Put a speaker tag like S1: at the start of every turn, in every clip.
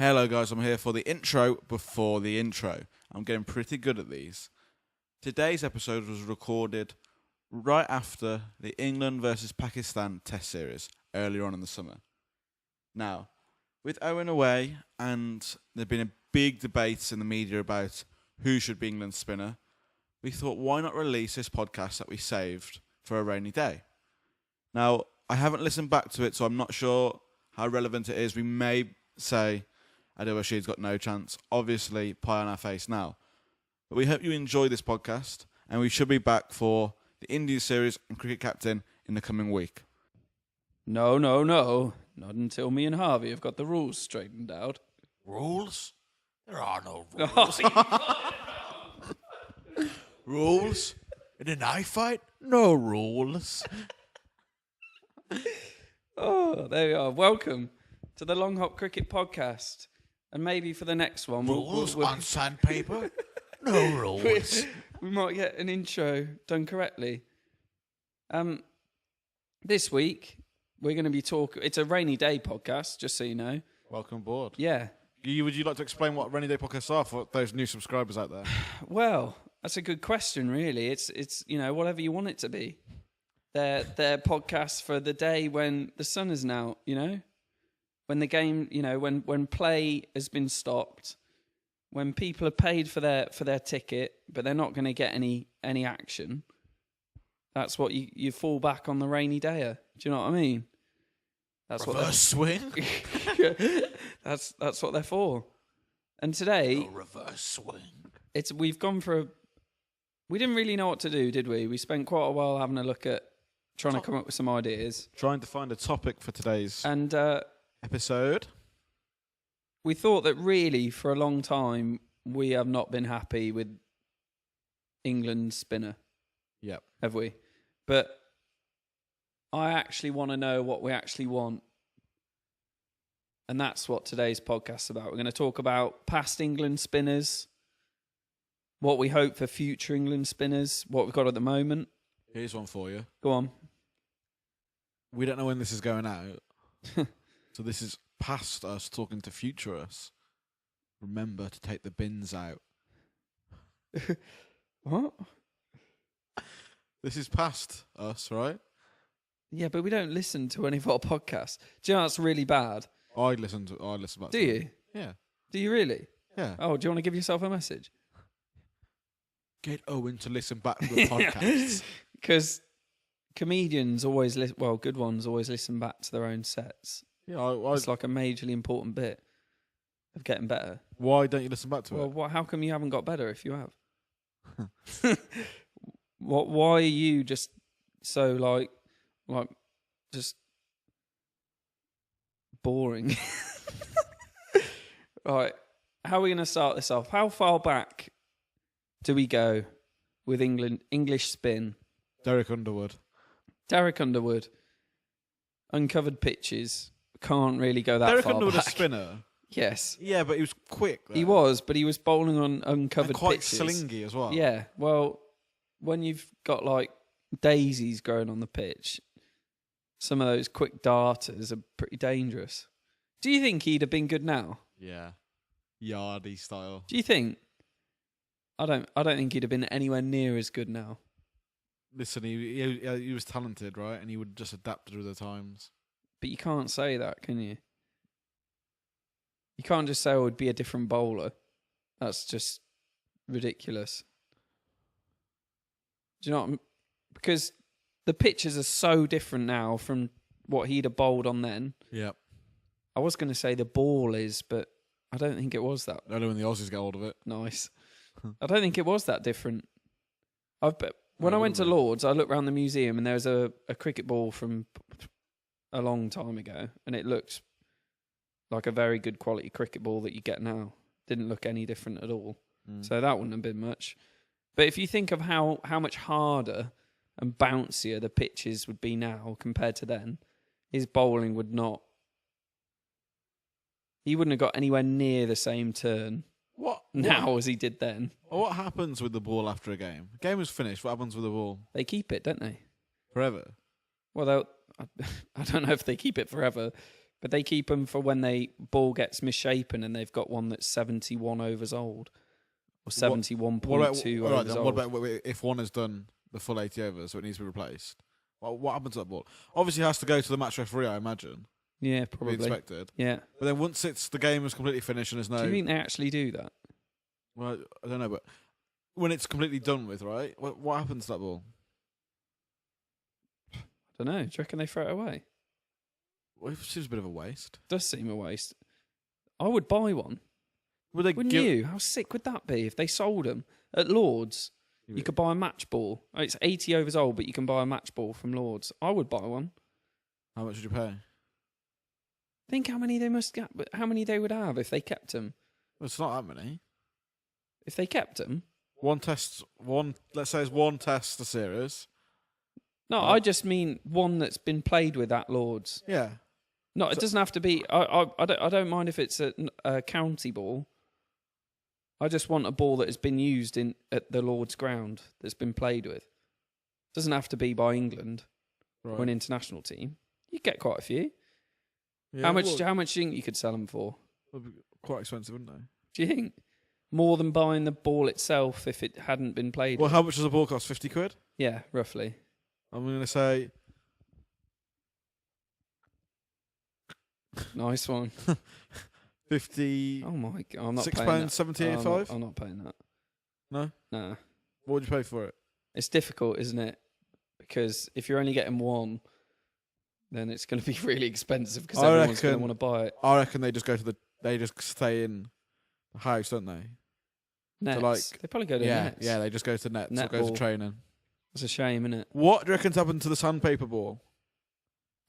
S1: Hello guys, I'm here for the intro before the intro. I'm getting pretty good at these. Today's episode was recorded right after the England versus Pakistan test series earlier on in the summer. Now, with Owen away and there been a big debate in the media about who should be England's spinner, we thought why not release this podcast that we saved for a rainy day. Now, I haven't listened back to it, so I'm not sure how relevant it is. We may say Adil Rashid's got no chance. Obviously, pie on our face now. But we hope you enjoy this podcast, and we should be back for the India series and cricket captain in the coming week.
S2: No. Not until me and Harvey have got the rules straightened out.
S3: Rules? There are no rules. Rules? In a knife fight? No rules.
S2: Oh, there we are. Welcome to the Long Hop Cricket Podcast. And maybe for the next one,
S3: Rules on sandpaper? No rules.
S2: we might get an intro done correctly. This week, we're going to be talking... It's a rainy day podcast, just so you know.
S1: Welcome aboard.
S2: Yeah.
S1: Would you like to explain what rainy day podcasts are for those new subscribers out there?
S2: Well, that's a good question, really. It's whatever you want it to be. They're podcasts for the day when the sun is out, when the game, when play has been stopped, when people are paid for their ticket, but they're not going to get any action. That's what you fall back on the rainy day. Do you know what I mean? That's
S3: reverse swing?
S2: That's what they're for. And today,
S3: No reverse swing.
S2: we've gone for we didn't really know what to do, did we? We spent quite a while having a look at trying to come up with some ideas.
S1: Trying to find a topic for today's
S2: And
S1: episode.
S2: we thought that really, for a long time, we have not been happy with England's spinner,
S1: Yep.
S2: have we? But I actually want to know what we actually want. And that's what today's podcast is about. We're going to talk about past England spinners, what we hope for future England spinners, what we've got at the moment.
S1: Here's one for you.
S2: Go on.
S1: We don't know when this is going out. So this is past us talking to future us. Remember to take the bins out.
S2: What?
S1: This is past us, right?
S2: Yeah, but we don't listen to any of our podcasts. Do you know that's really bad?
S1: I listen back.
S2: Do you?
S1: Yeah.
S2: Do you really?
S1: Yeah.
S2: Oh, do you want to give yourself a message?
S1: Get Owen to listen back to the podcast.
S2: Because comedians always good ones always listen back to their own sets.
S1: Yeah,
S2: It's like a majorly important bit of getting better.
S1: why don't you listen back to
S2: Well,
S1: it?
S2: how come you haven't got better if you have? Why are you just so like just boring? Right, how are we going to start this off? How far back do we go with English spin?
S1: Derek Underwood.
S2: Derek Underwood, uncovered pitches, can't really go that
S1: Derek
S2: far
S1: Underwood,
S2: back.
S1: a spinner.
S2: Yes.
S1: Yeah, but he was quick. Though.
S2: He was, but he was bowling on uncovered
S1: and quite
S2: pitches.
S1: slingy as well.
S2: Yeah, well, when you've got like daisies growing on the pitch, some of those quick darters are pretty dangerous. Do you think he'd have been good now?
S1: Yeah. Yardy style.
S2: Do you think? I don't think he'd have been anywhere near as good now.
S1: Listen, he was talented, right? And he would just adapt to the times.
S2: But you can't say that, can you? You can't just say, "Oh, it'd be a different bowler." That's just ridiculous. Do you know what because the pitches are so different now from what he'd have bowled on then.
S1: Yep.
S2: I was going to say the ball is, but I don't think it was that
S1: Only when the Aussies get hold of it.
S2: nice. I don't think it was that different. When I went to Lord's, I looked around the museum and there was a cricket ball from a long time ago, and it looked like a very good quality cricket ball that you get now. Didn't look any different at all. So that wouldn't have been much. But if you think of how much harder and bouncier the pitches would be now compared to then, his bowling would not. He wouldn't have got anywhere near the same turn now as he did then.
S1: What happens with the ball after a game? The game is finished. What happens with the ball?
S2: They keep it, don't they?
S1: Forever.
S2: Well, I don't know if they keep it forever, But they keep them for when they ball gets misshapen and they've got one that's 71 overs old or 71.2 overs old.
S1: What about if one has done the full 80 overs, so it needs to be replaced? Well, what happens to that ball? Obviously, it has to go to the match referee, I imagine.
S2: Yeah,
S1: To be
S2: probably.
S1: inspected.
S2: Yeah.
S1: But then once the game is completely finished and there's no...
S2: Do you think they actually do that?
S1: Well, I don't know, but when it's completely done with, right? What happens to that ball?
S2: I don't know. Do you reckon they throw it away?
S1: Well, it seems a bit of a waste.
S2: Does seem a waste. I would buy one.
S1: Would they
S2: Wouldn't you? How sick would that be if they sold them at Lords? You could buy a match ball. Oh, it's 80 overs old, but you can buy a match ball from Lords. I would buy one.
S1: How much would you pay?
S2: Think how many they must get, how many they would have if they kept them.
S1: Well, it's not that many.
S2: If they kept them.
S1: Let's say it's one test a series.
S2: No, I just mean one that's been played with at Lords.
S1: Yeah.
S2: No, it doesn't have to be. I don't mind if it's a county ball. I just want a ball that has been used at the Lord's ground that's been played with. Doesn't have to be by England
S1: Right.
S2: or an international team. You get quite a few.
S1: Yeah,
S2: How much
S1: well,
S2: do you think you could sell them for?
S1: would be quite expensive, wouldn't they?
S2: Do you think more than buying the ball itself if it hadn't been played?
S1: Well,
S2: with?
S1: how much does a ball cost? 50 quid?
S2: Yeah, roughly.
S1: I'm going to say
S2: Nice one.
S1: 50.
S2: Oh my god, I'm not
S1: £6,
S2: paying that.
S1: 78.5?
S2: I'm not paying that.
S1: No?
S2: Nah.
S1: What would you pay for it?
S2: It's difficult, isn't it? Because if you're only getting one, then it's going to be really expensive because
S1: I
S2: everyone's going to
S1: reckon-
S2: want to buy it.
S1: I reckon they just stay in the house, don't they?
S2: Nets.
S1: like-
S2: They probably go to
S1: yeah,
S2: nets.
S1: yeah, they just go to nets or go to
S2: Netball.
S1: training.
S2: It's a shame, isn't it?
S1: What do you reckon's happened to the sandpaper ball?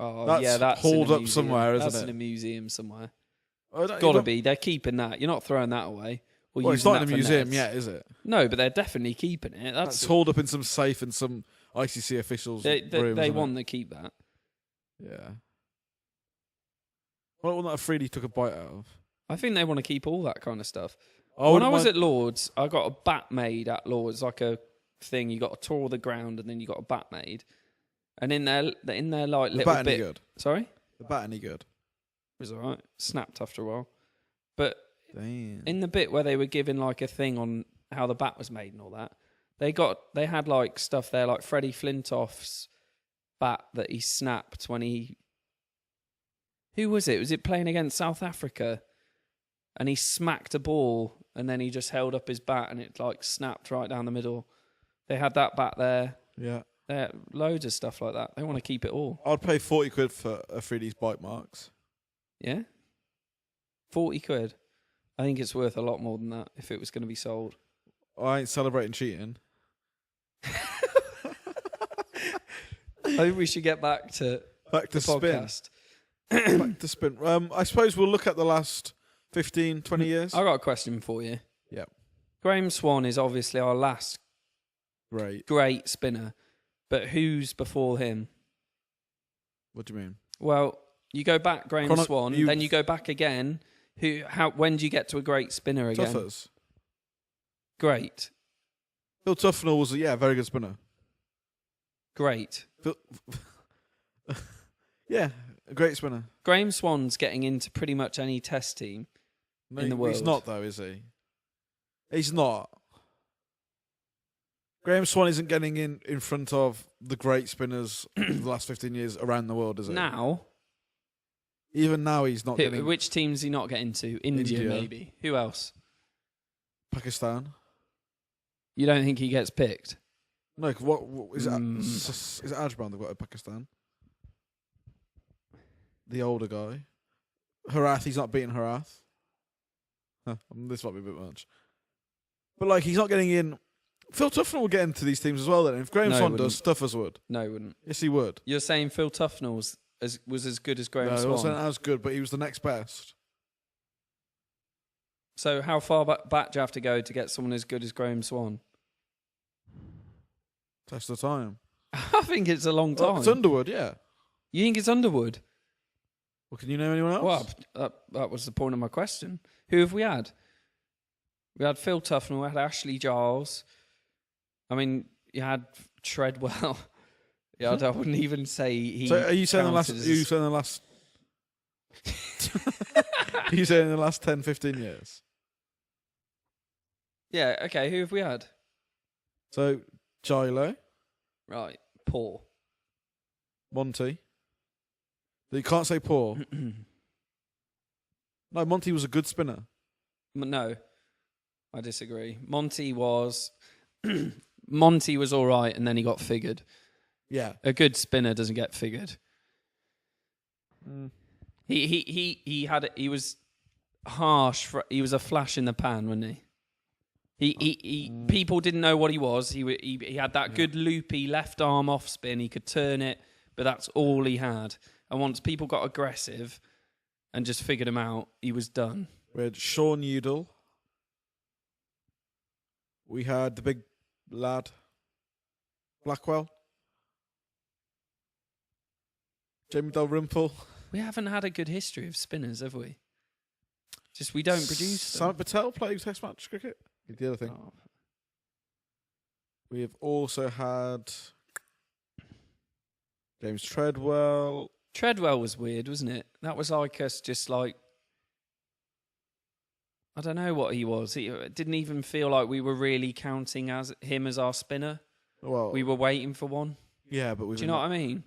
S2: Oh,
S1: That's
S2: yeah, that's
S1: hauled
S2: in a
S1: up
S2: museum.
S1: somewhere, isn't
S2: That's
S1: it?
S2: in a museum somewhere.
S1: Oh,
S2: Got to be. They're keeping that. You're not throwing that away. Or
S1: Well, it's
S2: using
S1: not in
S2: that
S1: a
S2: for
S1: museum
S2: nets.
S1: yet, is it?
S2: No, but they're definitely keeping it.
S1: That's hauled up in some safe in some ICC officials'
S2: they
S1: room.
S2: they
S1: isn't it?
S2: want to keep that.
S1: Yeah. What one that a 3D took a bite out of?
S2: I think they want to keep all that kind of stuff.
S1: I
S2: When
S1: wouldn't
S2: I was
S1: mind-
S2: at Lords, I got a bat made at Lords, like a thing. You got to tour the ground, and then you got a bat made. And in their like
S1: the
S2: little
S1: bat
S2: bit.
S1: any good?
S2: Sorry,
S1: The bat any good?
S2: it was alright. Snapped after a while, but
S1: Damn.
S2: in the bit where they were giving like a thing on how the bat was made and all that, they had like stuff there like Freddie Flintoff's bat that he snapped when he. Who was it? Was it playing against South Africa? And he smacked a ball, and then he just held up his bat, and it like snapped right down the middle. They had that bat there.
S1: Yeah.
S2: There, loads of stuff like that. They want to keep it all.
S1: I'd pay 40 quid for a 3D's bite marks.
S2: Yeah, 40 quid. I think it's worth a lot more than that if it was going to be sold.
S1: I ain't celebrating cheating.
S2: I think we should get back to
S1: Back to
S2: the
S1: spin.
S2: podcast.
S1: Back to spin. I suppose we'll look at the last 15, 20 years.
S2: I got a question for you.
S1: Yep.
S2: Graham Swan is obviously our last
S1: Great.
S2: great spinner, but who's before him?
S1: What do you mean?
S2: Well, you go back Graham
S1: Chrono-
S2: Swan, then you go back again. When do you get to a great spinner again?
S1: Tuffers.
S2: Great.
S1: Phil Tufnell was a very good spinner.
S2: Great.
S1: Yeah, a great spinner.
S2: Graham Swan's getting into pretty much any test team.
S1: No,
S2: In the
S1: He's
S2: world.
S1: not though, is he? He's not. Graham Swan isn't getting in front of the great spinners of the last 15 years around the world, is he?
S2: Now,
S1: Even now he's not getting
S2: which teams he not getting to? India,
S1: India.
S2: maybe. Who else?
S1: Pakistan.
S2: You don't think he gets picked?
S1: No, what is it?
S2: Mm.
S1: Is it Ajban they've got in Pakistan? The older guy. Harath, he's not beating Harath. This might be a bit much. But like, he's not getting in. Phil Tufnell will get into these teams as well then. If Graham
S2: No, he
S1: Swan
S2: wouldn't.
S1: does, Tuffers would.
S2: No, he wouldn't.
S1: Yes, he would.
S2: You're saying Phil Tufnell was as good as Graham
S1: No, he
S2: Swan?
S1: wasn't as good, but he was the next best.
S2: So how far back do you have to go to get someone as good as Graham Swan?
S1: Test of time.
S2: I think it's a long time.
S1: Well, it's Underwood, yeah.
S2: You think it's Underwood?
S1: Well, can you name anyone else?
S2: Well, that was the point of my question. Who have we had? We had Phil Tufnell, we had Ashley Giles. I mean, you had Treadwell. I wouldn't even say he.
S1: So are you saying the last?
S2: counted
S1: Are you
S2: as-
S1: saying the last You say in the last 10, 15 years?
S2: Yeah, okay, who have we had?
S1: So, Gilo,
S2: Right, poor.
S1: Monty. You can't say poor. No, Monty was a good spinner.
S2: No, I disagree. Monty was all right, and then he got figured.
S1: Yeah.
S2: A good spinner doesn't get figured.
S1: Mm.
S2: He was harsh. He was a flash in the pan, wasn't he? People didn't know what he was. He had that good loopy left arm off spin. He could turn it, but that's all he had. And once people got aggressive and just figured him out, he was done.
S1: We had Sean Udall. We had the big lad, Blackwell. Jamie Dalrymple.
S2: We haven't had a good history of spinners, have we? Just we don't produce them.
S1: Simon Patel played Test match cricket. The other thing.
S2: Oh.
S1: We have also had James Treadwell.
S2: Treadwell was weird, wasn't it? That was like us just like... I don't know what he was. It didn't even feel like we were really counting him as our spinner.
S1: Well,
S2: We were waiting for one.
S1: yeah, but we've
S2: Do you know what I mean?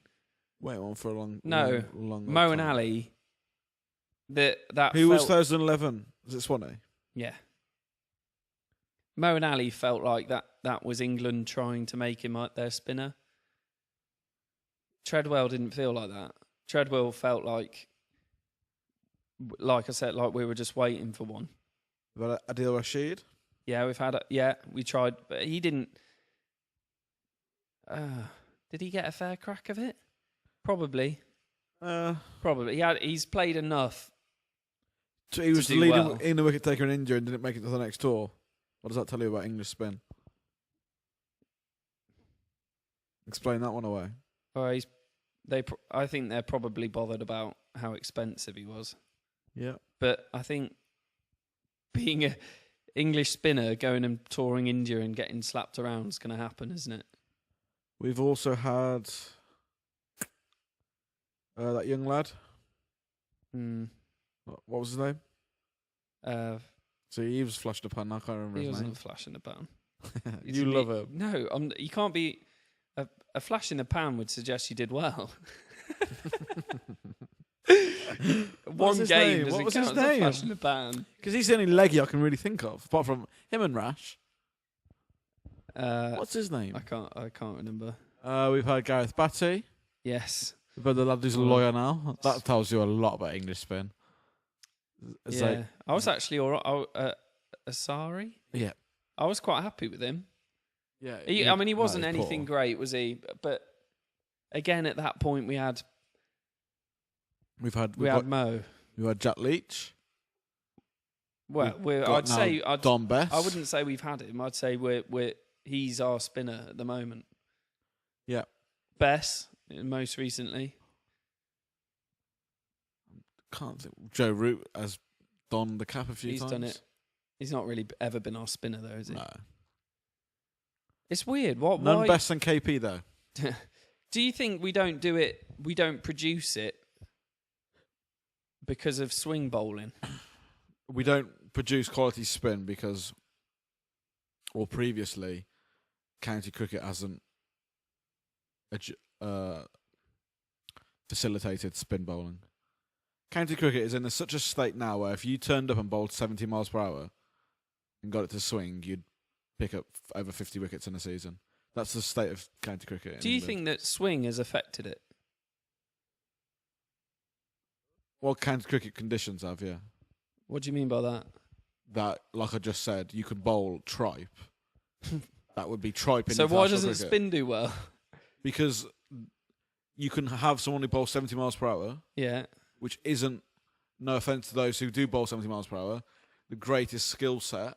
S1: waiting on for a long.
S2: No,
S1: long
S2: Mo and
S1: time.
S2: Ali. That
S1: Who was
S2: felt-
S1: 2011? Was it Swanee?
S2: Yeah. Mo and Ali felt like that was England trying to make him like their spinner. Treadwell didn't feel like that. Treadwell felt like I said, like we were just waiting for one.
S1: About Adil Rashid.
S2: Yeah, we tried, but he didn't. Did he get a fair crack of it? Probably. He's played enough.
S1: So he was
S2: to
S1: the
S2: do
S1: leading
S2: well.
S1: in the wicket taker in India and didn't make it to the next tour. What does that tell you about English spin? Explain that one away.
S2: I think they're probably bothered about how expensive he was.
S1: Yeah.
S2: But I think being an English spinner going and touring India and getting slapped around is going to happen, isn't it?
S1: We've also had that young lad. What was his name? So he was flashed upon. I can't remember
S2: He
S1: his
S2: wasn't
S1: name.
S2: a flash in the pan.
S1: You love him.
S2: No, you can't be. A flash in the pan would suggest you did well. One
S1: his
S2: game
S1: name?
S2: doesn't
S1: What was
S2: count
S1: his
S2: as a
S1: name?
S2: flash in the pan.
S1: Because he's the only leggy I can really think of, apart from him and Rash. What's his name?
S2: I can't remember.
S1: We've had Gareth Batty.
S2: Yes.
S1: We've had the lad who's a lawyer now. That tells you a lot about English spin. It's
S2: Yeah. I was actually all right. Asari?
S1: Yeah.
S2: I was quite happy with him.
S1: Yeah.
S2: He wasn't anything great, was he? But again, at that point, we had
S1: We've had
S2: Mo.
S1: We've had Jack Leach.
S2: Well,
S1: Don Best.
S2: I wouldn't say we've had him. I'd say he's our spinner at the moment.
S1: Yeah.
S2: Bess, most recently.
S1: Can't think. Joe Root has donned the cap a few
S2: He's
S1: times.
S2: done it. He's not really ever been our spinner, though, is he?
S1: No.
S2: It's weird.
S1: None
S2: Why?
S1: Best than KP though.
S2: Do you think we don't do it? We don't produce it because of swing bowling?
S1: We don't produce quality spin because, or previously, county cricket hasn't facilitated spin bowling. County cricket is in such a state now where if you turned up and bowled 70 miles per hour and got it to swing, you'd pick up over 50 wickets in a season. That's the state of county cricket.
S2: Do you think that swing has affected it?
S1: Well, county cricket conditions have, yeah.
S2: What do you mean by that?
S1: That, like I just said, you can bowl tripe. That would be tripe in
S2: So why
S1: international
S2: doesn't
S1: cricket.
S2: spin do well?
S1: Because you can have someone who bowls 70 miles per hour,
S2: Yeah.
S1: which isn't, no offence to those who do bowl 70 miles per hour, the greatest skill set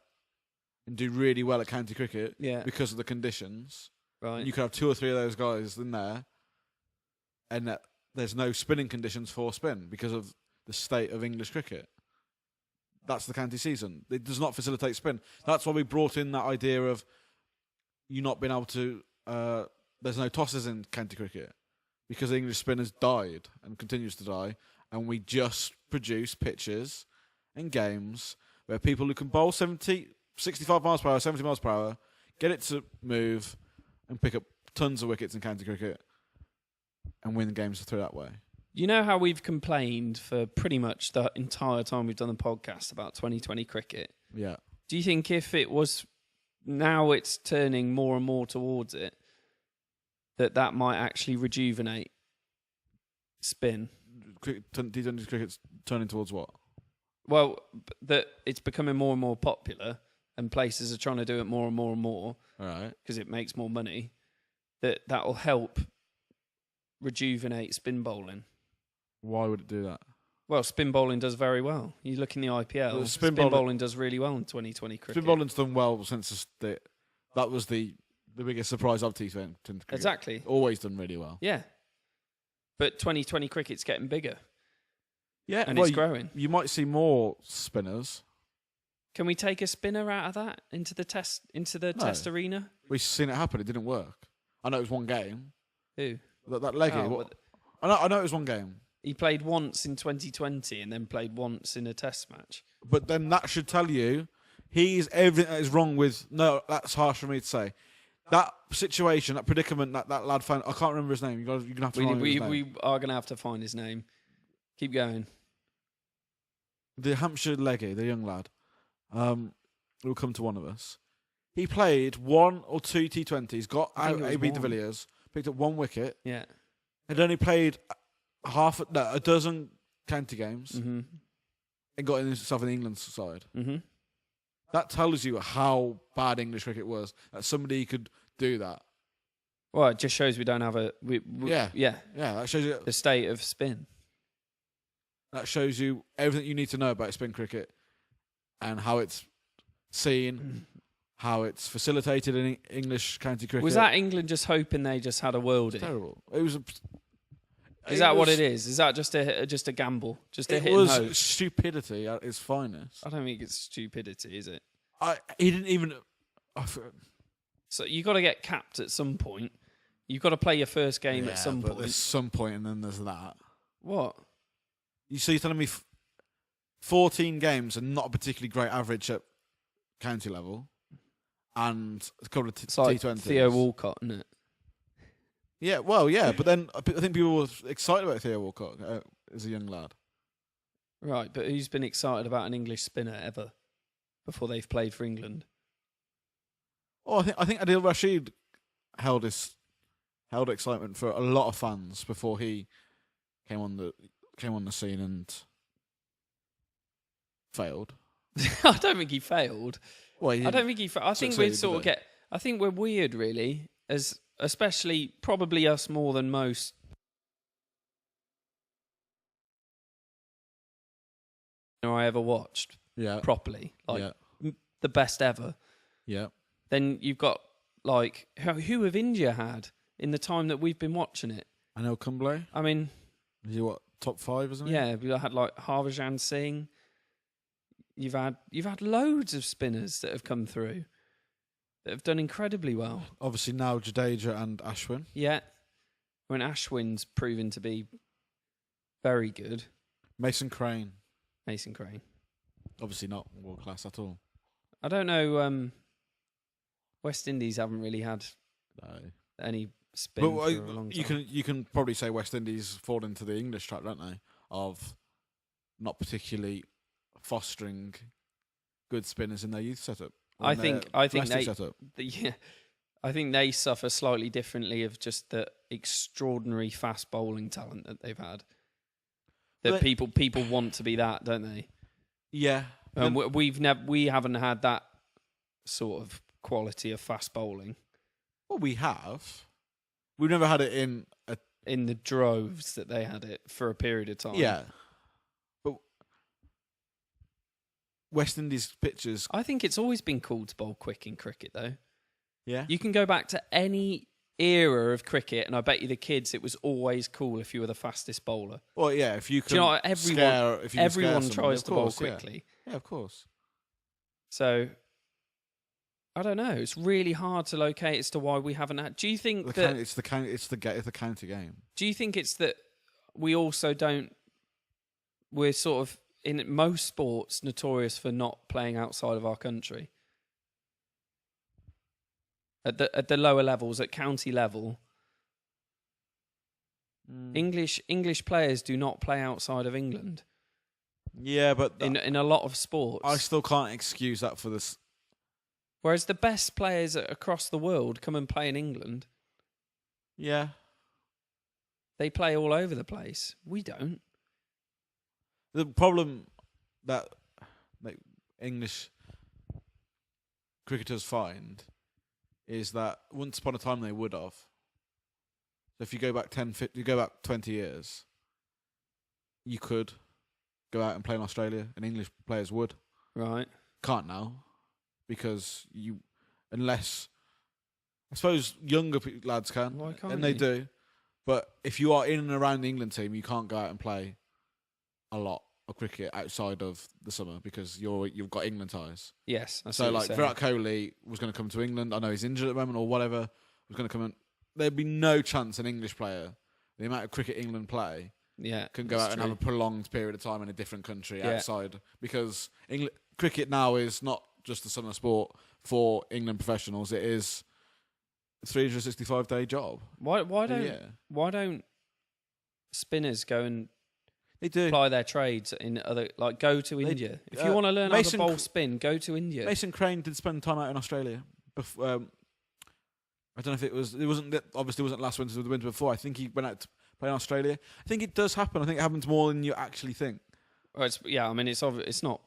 S1: and do really well at county cricket
S2: Yeah.
S1: because of the conditions.
S2: Right.
S1: You could have 2 or 3 of those guys in there and that there's no spinning conditions for spin because of the state of English cricket. That's the county season. It does not facilitate spin. That's why we brought in that idea of you not being able to... there's no tosses in county cricket because English spin has died and continues to die, and we just produce pitches and games where people who can bowl 65 miles per hour, 70 miles per hour, get it to move and pick up tons of wickets in county cricket and win games through that way.
S2: You know how we've complained for pretty much the entire time we've done the podcast about 2020 cricket?
S1: Yeah.
S2: Do you think if it was, now it's turning more and more towards it, that might actually rejuvenate spin?
S1: T20 cricket's turning towards what?
S2: Well, that it's becoming more and more popular and places are trying to do it more and more and more.
S1: All right.
S2: Because it makes more money. That will help rejuvenate spin bowling.
S1: Why would it do that?
S2: Well, spin bowling does very well. You look in the IPL,
S1: Well,
S2: spin bowling does really well in 2020 cricket.
S1: Spin bowling's done well since that was the biggest surprise of T20 cricket.
S2: Exactly.
S1: Always done really well.
S2: Yeah. But 2020 cricket's getting bigger.
S1: Yeah,
S2: And it's growing.
S1: You might see more spinners.
S2: Can we take a spinner out of that into the test arena?
S1: We've seen it happen. It didn't work. I know it was one game.
S2: Who?
S1: That leggy.
S2: Oh,
S1: I know it was one game.
S2: he played once in 2020 and then played once in a test match.
S1: But then that should tell you he's everything that is wrong with. No, that's harsh for me to say. That situation, that predicament, that lad found. I can't remember his name. You're gonna have to find his name.
S2: We are going to have to find his name. Keep going.
S1: The Hampshire leggy, the young lad. Will come to one of us. He played 1 or 2 T20s, got out AB de Villiers, picked up 1 wicket.
S2: Yeah.
S1: Had only played a dozen county games,
S2: Mm-hmm.
S1: and got himself in the England side.
S2: Mm-hmm.
S1: That tells you how bad English cricket was. That somebody could do that.
S2: Well, it just shows we don't have
S1: Yeah.
S2: Yeah.
S1: That shows you.
S2: The state of spin.
S1: That shows you everything you need to know about spin cricket and how it's seen, how it's facilitated in English county cricket.
S2: Was that England just hoping they just had a worldie?
S1: Terrible? It was.
S2: Is that what it is? Is that just a gamble? Just a hit and hope?
S1: It was stupidity at its finest.
S2: I don't think it's stupidity, is it?
S1: He didn't even.
S2: So you got to get capped at some point. You've got to play your first game at some point.
S1: There's some point, and then there's that.
S2: What?
S1: So you're telling me 14 games and not a particularly great average at county level, and a couple of
S2: It's like
S1: T20s.
S2: Theo Walcott, isn't it?
S1: Yeah, well, yeah, but then I think people were excited about Theo Walcott as a young lad.
S2: Right, but who's been excited about an English spinner ever before they've played for England?
S1: Oh, I think Adil Rashid held excitement for a lot of fans before he came on the scene and failed.
S2: I don't think he failed.
S1: Well,
S2: I don't think he. I think we sort of get. I think we're weird, really, as especially probably us more than most. I ever watched properly, like the best ever.
S1: Yeah.
S2: Then you've got like who have India had in the time that we've been watching it?
S1: Anil Kumble.
S2: I mean,
S1: is he what, top 5, isn't he?
S2: Yeah, we had like Harbhajan Singh. You've had loads of spinners that have come through that have done incredibly well.
S1: Obviously now Jadeja and Ashwin.
S2: Yeah, when Ashwin's proven to be very good.
S1: Mason Crane. Obviously not world class at all.
S2: I don't know. West Indies haven't really had any spin for a long time.
S1: You can probably say West Indies fall into the English trap, don't they? Of not particularly fostering good spinners in their youth setup.
S2: I think they suffer slightly differently of just the extraordinary fast bowling talent that they've had. That people want to be that, don't they?
S1: Yeah.
S2: We haven't had that sort of quality of fast bowling.
S1: Well, we have. We've never had it in
S2: the droves that they had it for a period of time.
S1: Yeah. But West Indies pitchers.
S2: I think it's always been cool to bowl quick in cricket, though.
S1: Yeah.
S2: You can go back to any era of cricket, and I bet you the kids, it was always cool if you were the fastest bowler.
S1: Well, yeah, if you can.
S2: Do you know what? Everyone tries to bowl quickly.
S1: Yeah, of course.
S2: So, I don't know. It's really hard to locate as to why we haven't had. Do you think
S1: it's the county game?
S2: Do you think it's that we also don't we're sort of in most sports notorious for not playing outside of our country. At the lower levels, at county level, English players do not play outside of England.
S1: Yeah, but
S2: in a lot of sports,
S1: I still can't excuse that for this.
S2: Whereas the best players across the world come and play in England.
S1: Yeah,
S2: they play all over the place. We don't.
S1: The problem that English cricketers find is that once upon a time they would have. So if you go back 20 years, you could go out and play in Australia, and English players would.
S2: Right.
S1: Can't now, because unless, I suppose younger lads can,
S2: Why can't
S1: and they
S2: you?
S1: do. But if you are in and around the England team, you can't go out and play a lot of cricket outside of the summer because you've got England ties.
S2: Yes. I see
S1: So
S2: what
S1: like
S2: you're
S1: Virat Kohli was going to come to England. I know he's injured at the moment or whatever. Was going to come in. There'd be no chance an English player, the amount of cricket England play, can go out and have a prolonged period of time in a different country outside, because cricket now is not just a summer sport for England professionals. It is a 365-day job.
S2: Why don't spinners go and
S1: They do.
S2: apply their trades in other, like go to India? If you want to learn how to bowl spin, go to India.
S1: Mason Crane did spend time out in Australia. I don't know if it wasn't last winter or the winter before. I think he went out to play in Australia. I think it does happen. I think it happens more than you actually think.
S2: Well, it's not.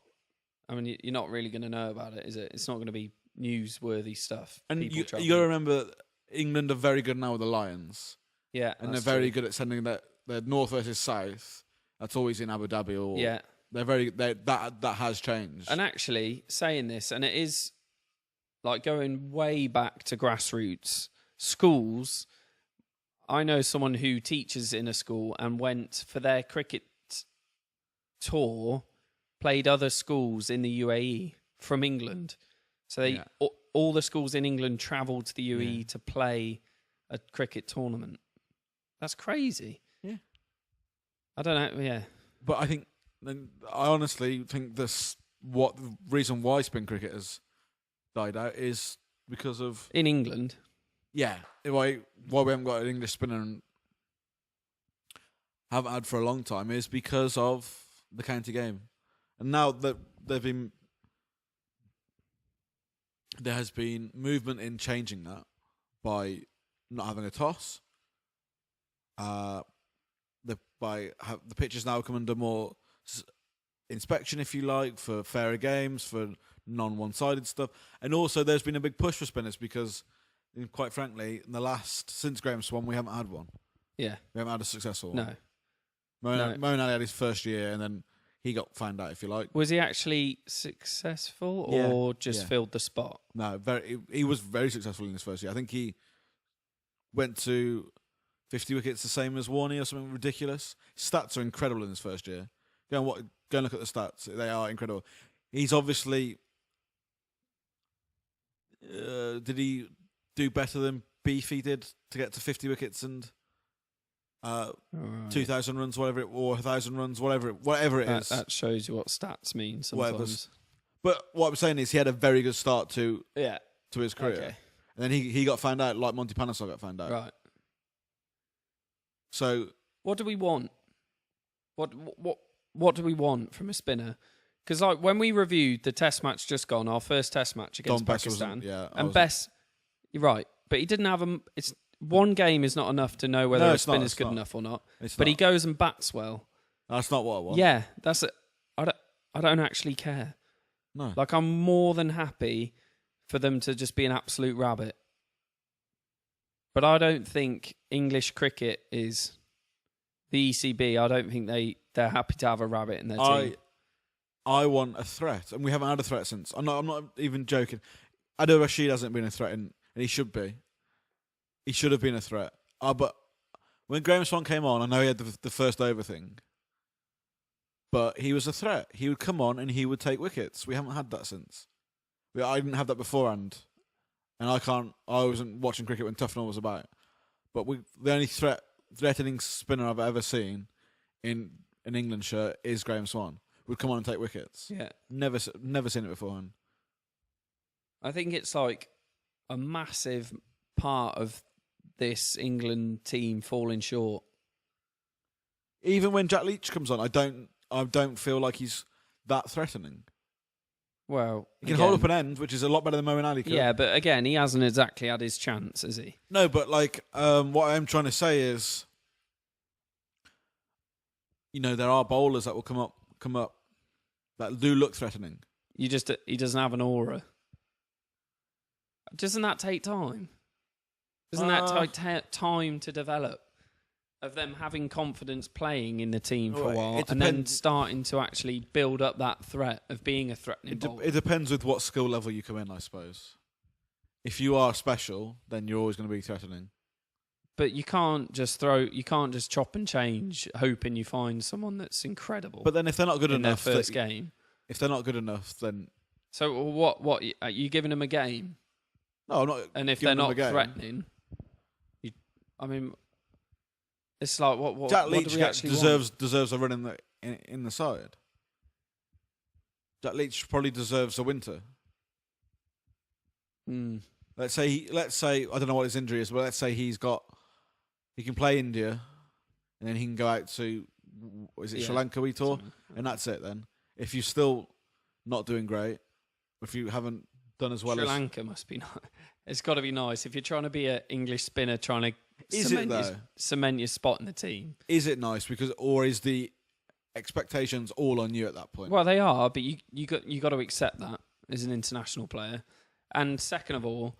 S2: I mean, you're not really going to know about it, is it? It's not going to be newsworthy stuff.
S1: And you got to remember, England are very good now with the Lions.
S2: Yeah,
S1: and they're very good at sending their north versus south. That's always in Abu Dhabi. Or that has changed.
S2: And actually, saying this, and it is like going way back to grassroots schools. I know someone who teaches in a school and went for their cricket tour, played other schools in the UAE from England. So all the schools in England travelled to the UAE to play a cricket tournament. That's crazy.
S1: Yeah.
S2: I don't know. Yeah.
S1: But I honestly think the reason why spin cricket has died out is because of
S2: in England.
S1: Yeah, why we haven't got an English spinner and haven't had for a long time is because of the county game, and now that there has been movement in changing that by not having a toss. The pitches now come under more inspection, if you like, for fairer games, for non-one-sided stuff, and also there's been a big push for spinners because, quite frankly, since Graham Swan, we haven't had one.
S2: Yeah,
S1: we haven't had a successful one.
S2: No,
S1: Moeen Ali had his first year, and then he got found out, if you like.
S2: Was he actually successful or just filled the spot?
S1: No, he was very successful in his first year. I think he went to 50 wickets, the same as Warney or something ridiculous. Stats are incredible in his first year. Go and look at the stats; they are incredible. He's obviously. Did he do better than Beefy did to get to 50 wickets and 2,000 runs, or 1,000 runs, whatever it is?
S2: That shows you what stats mean sometimes.
S1: But what I'm saying is he had a very good start to his career.
S2: Okay.
S1: And then he got found out like Monty Panesar got found out.
S2: Right.
S1: So
S2: what do we want? What do we want from a spinner? Because like when we reviewed the test match just gone, our first test match against Pakistan, you're right, but he didn't have it's one game is not enough to know whether a spinner's good enough or not. But he goes and bats well.
S1: That's not what I want.
S2: Yeah, that's it. I don't actually care.
S1: No,
S2: like I'm more than happy for them to just be an absolute rabbit. But I don't think English cricket is the ECB. I don't think they're happy to have a rabbit in their team.
S1: I want a threat, and we haven't had a threat since. I'm not even joking. Adil Rashid hasn't been a threat, and he should be. He should have been a threat. But when Graham Swan came on, I know he had the first over thing, but he was a threat. He would come on and he would take wickets. We haven't had that since. I didn't have that beforehand, and I wasn't watching cricket when Tufnell was about. But the only threatening spinner I've ever seen in an England shirt is Graham Swan. Would come on and take wickets.
S2: Yeah.
S1: Never seen it beforehand.
S2: I think it's like a massive part of this England team falling short.
S1: Even when Jack Leach comes on, I don't feel like he's that threatening.
S2: Well,
S1: he can hold up an end, which is a lot better than Moeen Ali could.
S2: Yeah, but again, he hasn't exactly had his chance, has he?
S1: No, but like what I'm trying to say is, there are bowlers that will come up that do look threatening.
S2: He doesn't have an aura. Doesn't that take time? Doesn't that take time to develop? Of them having confidence playing in the team for a while and then starting to actually build up that threat of being a threatening bowler.
S1: It depends with what skill level you come in, I suppose. If you are special, then you're always going to be threatening.
S2: But you can't just chop and change hoping you find someone that's incredible.
S1: But then if they're not good enough,
S2: their first game.
S1: If they're not good enough, then...
S2: So what are you giving them a game?
S1: No, I'm not.
S2: And if they're not threatening, it's like what
S1: Jack
S2: Leach
S1: what do we actually deserves a run in the side. Jack Leach probably deserves a winter. Let's say I don't know what his injury is, but let's say he can play India, and then he can go out to Sri Lanka we tour, and that's it. Then if you're still not doing great, if you haven't done as well
S2: Sri Lanka must be nice. It's got to be nice if you're trying to be an English spinner trying to cement your spot in the team.
S1: Is it nice or is the expectations all on you at that point?
S2: Well, they are, but you got to accept that as an international player. And second of all,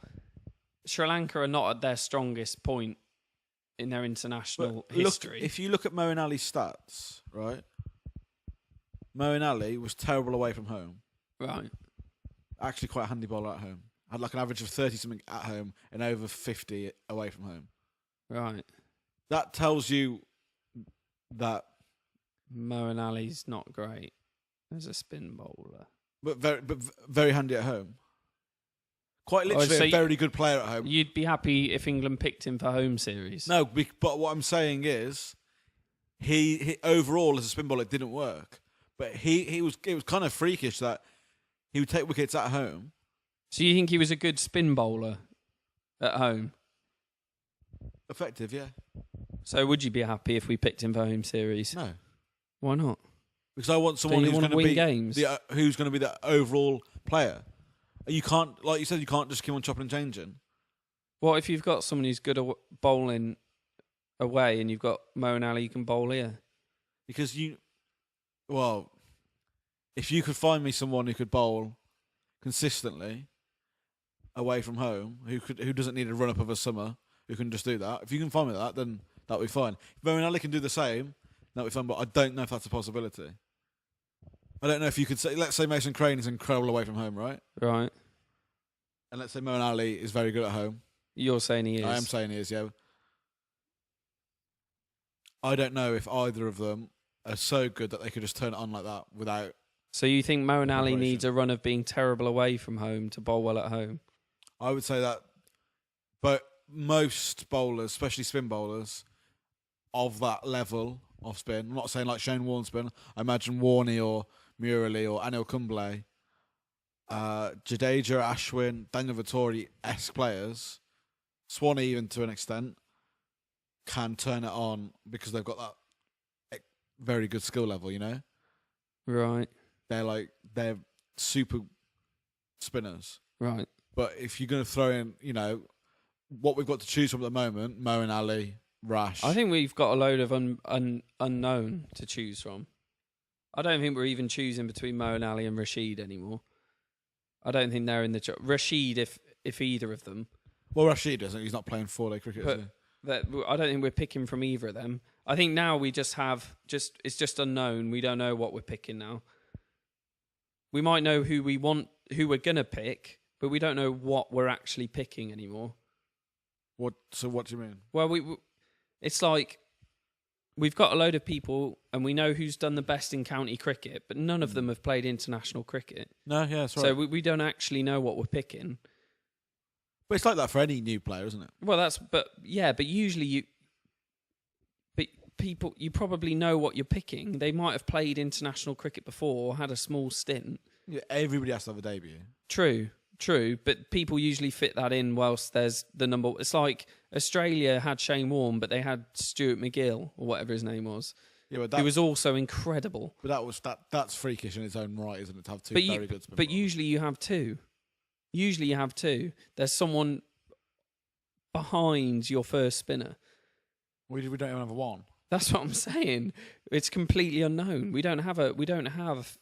S2: Sri Lanka are not at their strongest point in their international history.
S1: If you look at Moeen Ali's stats, right? Moeen Ali was terrible away from home.
S2: Right.
S1: Actually quite a handy bowler at home. Had like an average of 30-something at home and over 50 away from home.
S2: Right.
S1: That tells you that
S2: Moeen Ali's not great as a spin bowler.
S1: But very handy at home. Quite literally a very good player at home.
S2: You'd be happy if England picked him for home series.
S1: No, but what I'm saying is he overall as a spin bowler it didn't work. But it was kind of freakish that he would take wickets at home.
S2: So you think he was a good spin bowler at home?
S1: Effective, yeah.
S2: So would you be happy if we picked him for home series?
S1: No.
S2: Why not?
S1: Because I want someone who's going to
S2: win
S1: be
S2: games.
S1: Who's going to be the overall player. You can't, like you said, you can't just keep on chopping and changing.
S2: What if you've got someone who's good at bowling away and you've got Moeen Ali you can bowl here?
S1: Because if you could find me someone who could bowl consistently away from home, who doesn't need a run up of a summer, who can just do that. If you can find me that, then that'll be fine. If Moeen Ali can do the same, that'll be fine. But I don't know if that's a possibility. I don't know if you could say. Let's say Mason Crane is incredible away from home, right?
S2: Right.
S1: And let's say Moeen Ali is very good at home.
S2: You're saying he is.
S1: I am saying he is. Yeah. I don't know if either of them are so good that they could just turn it on like that without.
S2: So you think Moeen Ali needs a run of being terrible away from home to bowl well at home?
S1: I would say that, but most bowlers, especially spin bowlers, of that level of spin, I'm not saying like Shane Warne spin, I imagine Warney or Murali or Anil Kumble, Jadeja, Ashwin, Daniel Vettori-esque players, Swanee even to an extent, can turn it on because they've got that very good skill level, you know?
S2: Right.
S1: They're super spinners.
S2: Right.
S1: But if you're going to throw in, what we've got to choose from at the moment, Moeen Ali, Rash.
S2: I think we've got a load of unknown to choose from. I don't think we're even choosing between Moeen Ali and Rashid anymore. I don't think they're in the... Rashid, if either of them.
S1: Well, Rashid isn't. He's not playing 4-day cricket, is he?
S2: I don't think we're picking from either of them. I think now we just have... It's just unknown. We don't know what we're picking now. We might know who we're going to pick, but we don't know what we're actually picking anymore.
S1: So what do you mean?
S2: Well, it's like we've got a load of people and we know who's done the best in county cricket, but none of them have played international cricket.
S1: No, yeah, that's right.
S2: So we don't actually know what we're picking.
S1: But it's like that for any new player, isn't it?
S2: Well, but usually people, you probably know what you're picking. They might have played international cricket before or had a small stint.
S1: Yeah, everybody has to have a debut.
S2: True, but people usually fit that in whilst there's the number. It's like Australia had Shane Warne, but they had Stuart McGill or whatever his name was.
S1: Yeah, but
S2: He was also incredible.
S1: But that's freakish in its own right, isn't it? To have two
S2: But
S1: very good spin
S2: But
S1: bowlers.
S2: usually you have two. There's someone behind your first spinner.
S1: We don't even have a one.
S2: That's what I'm saying. It's completely unknown. We don't have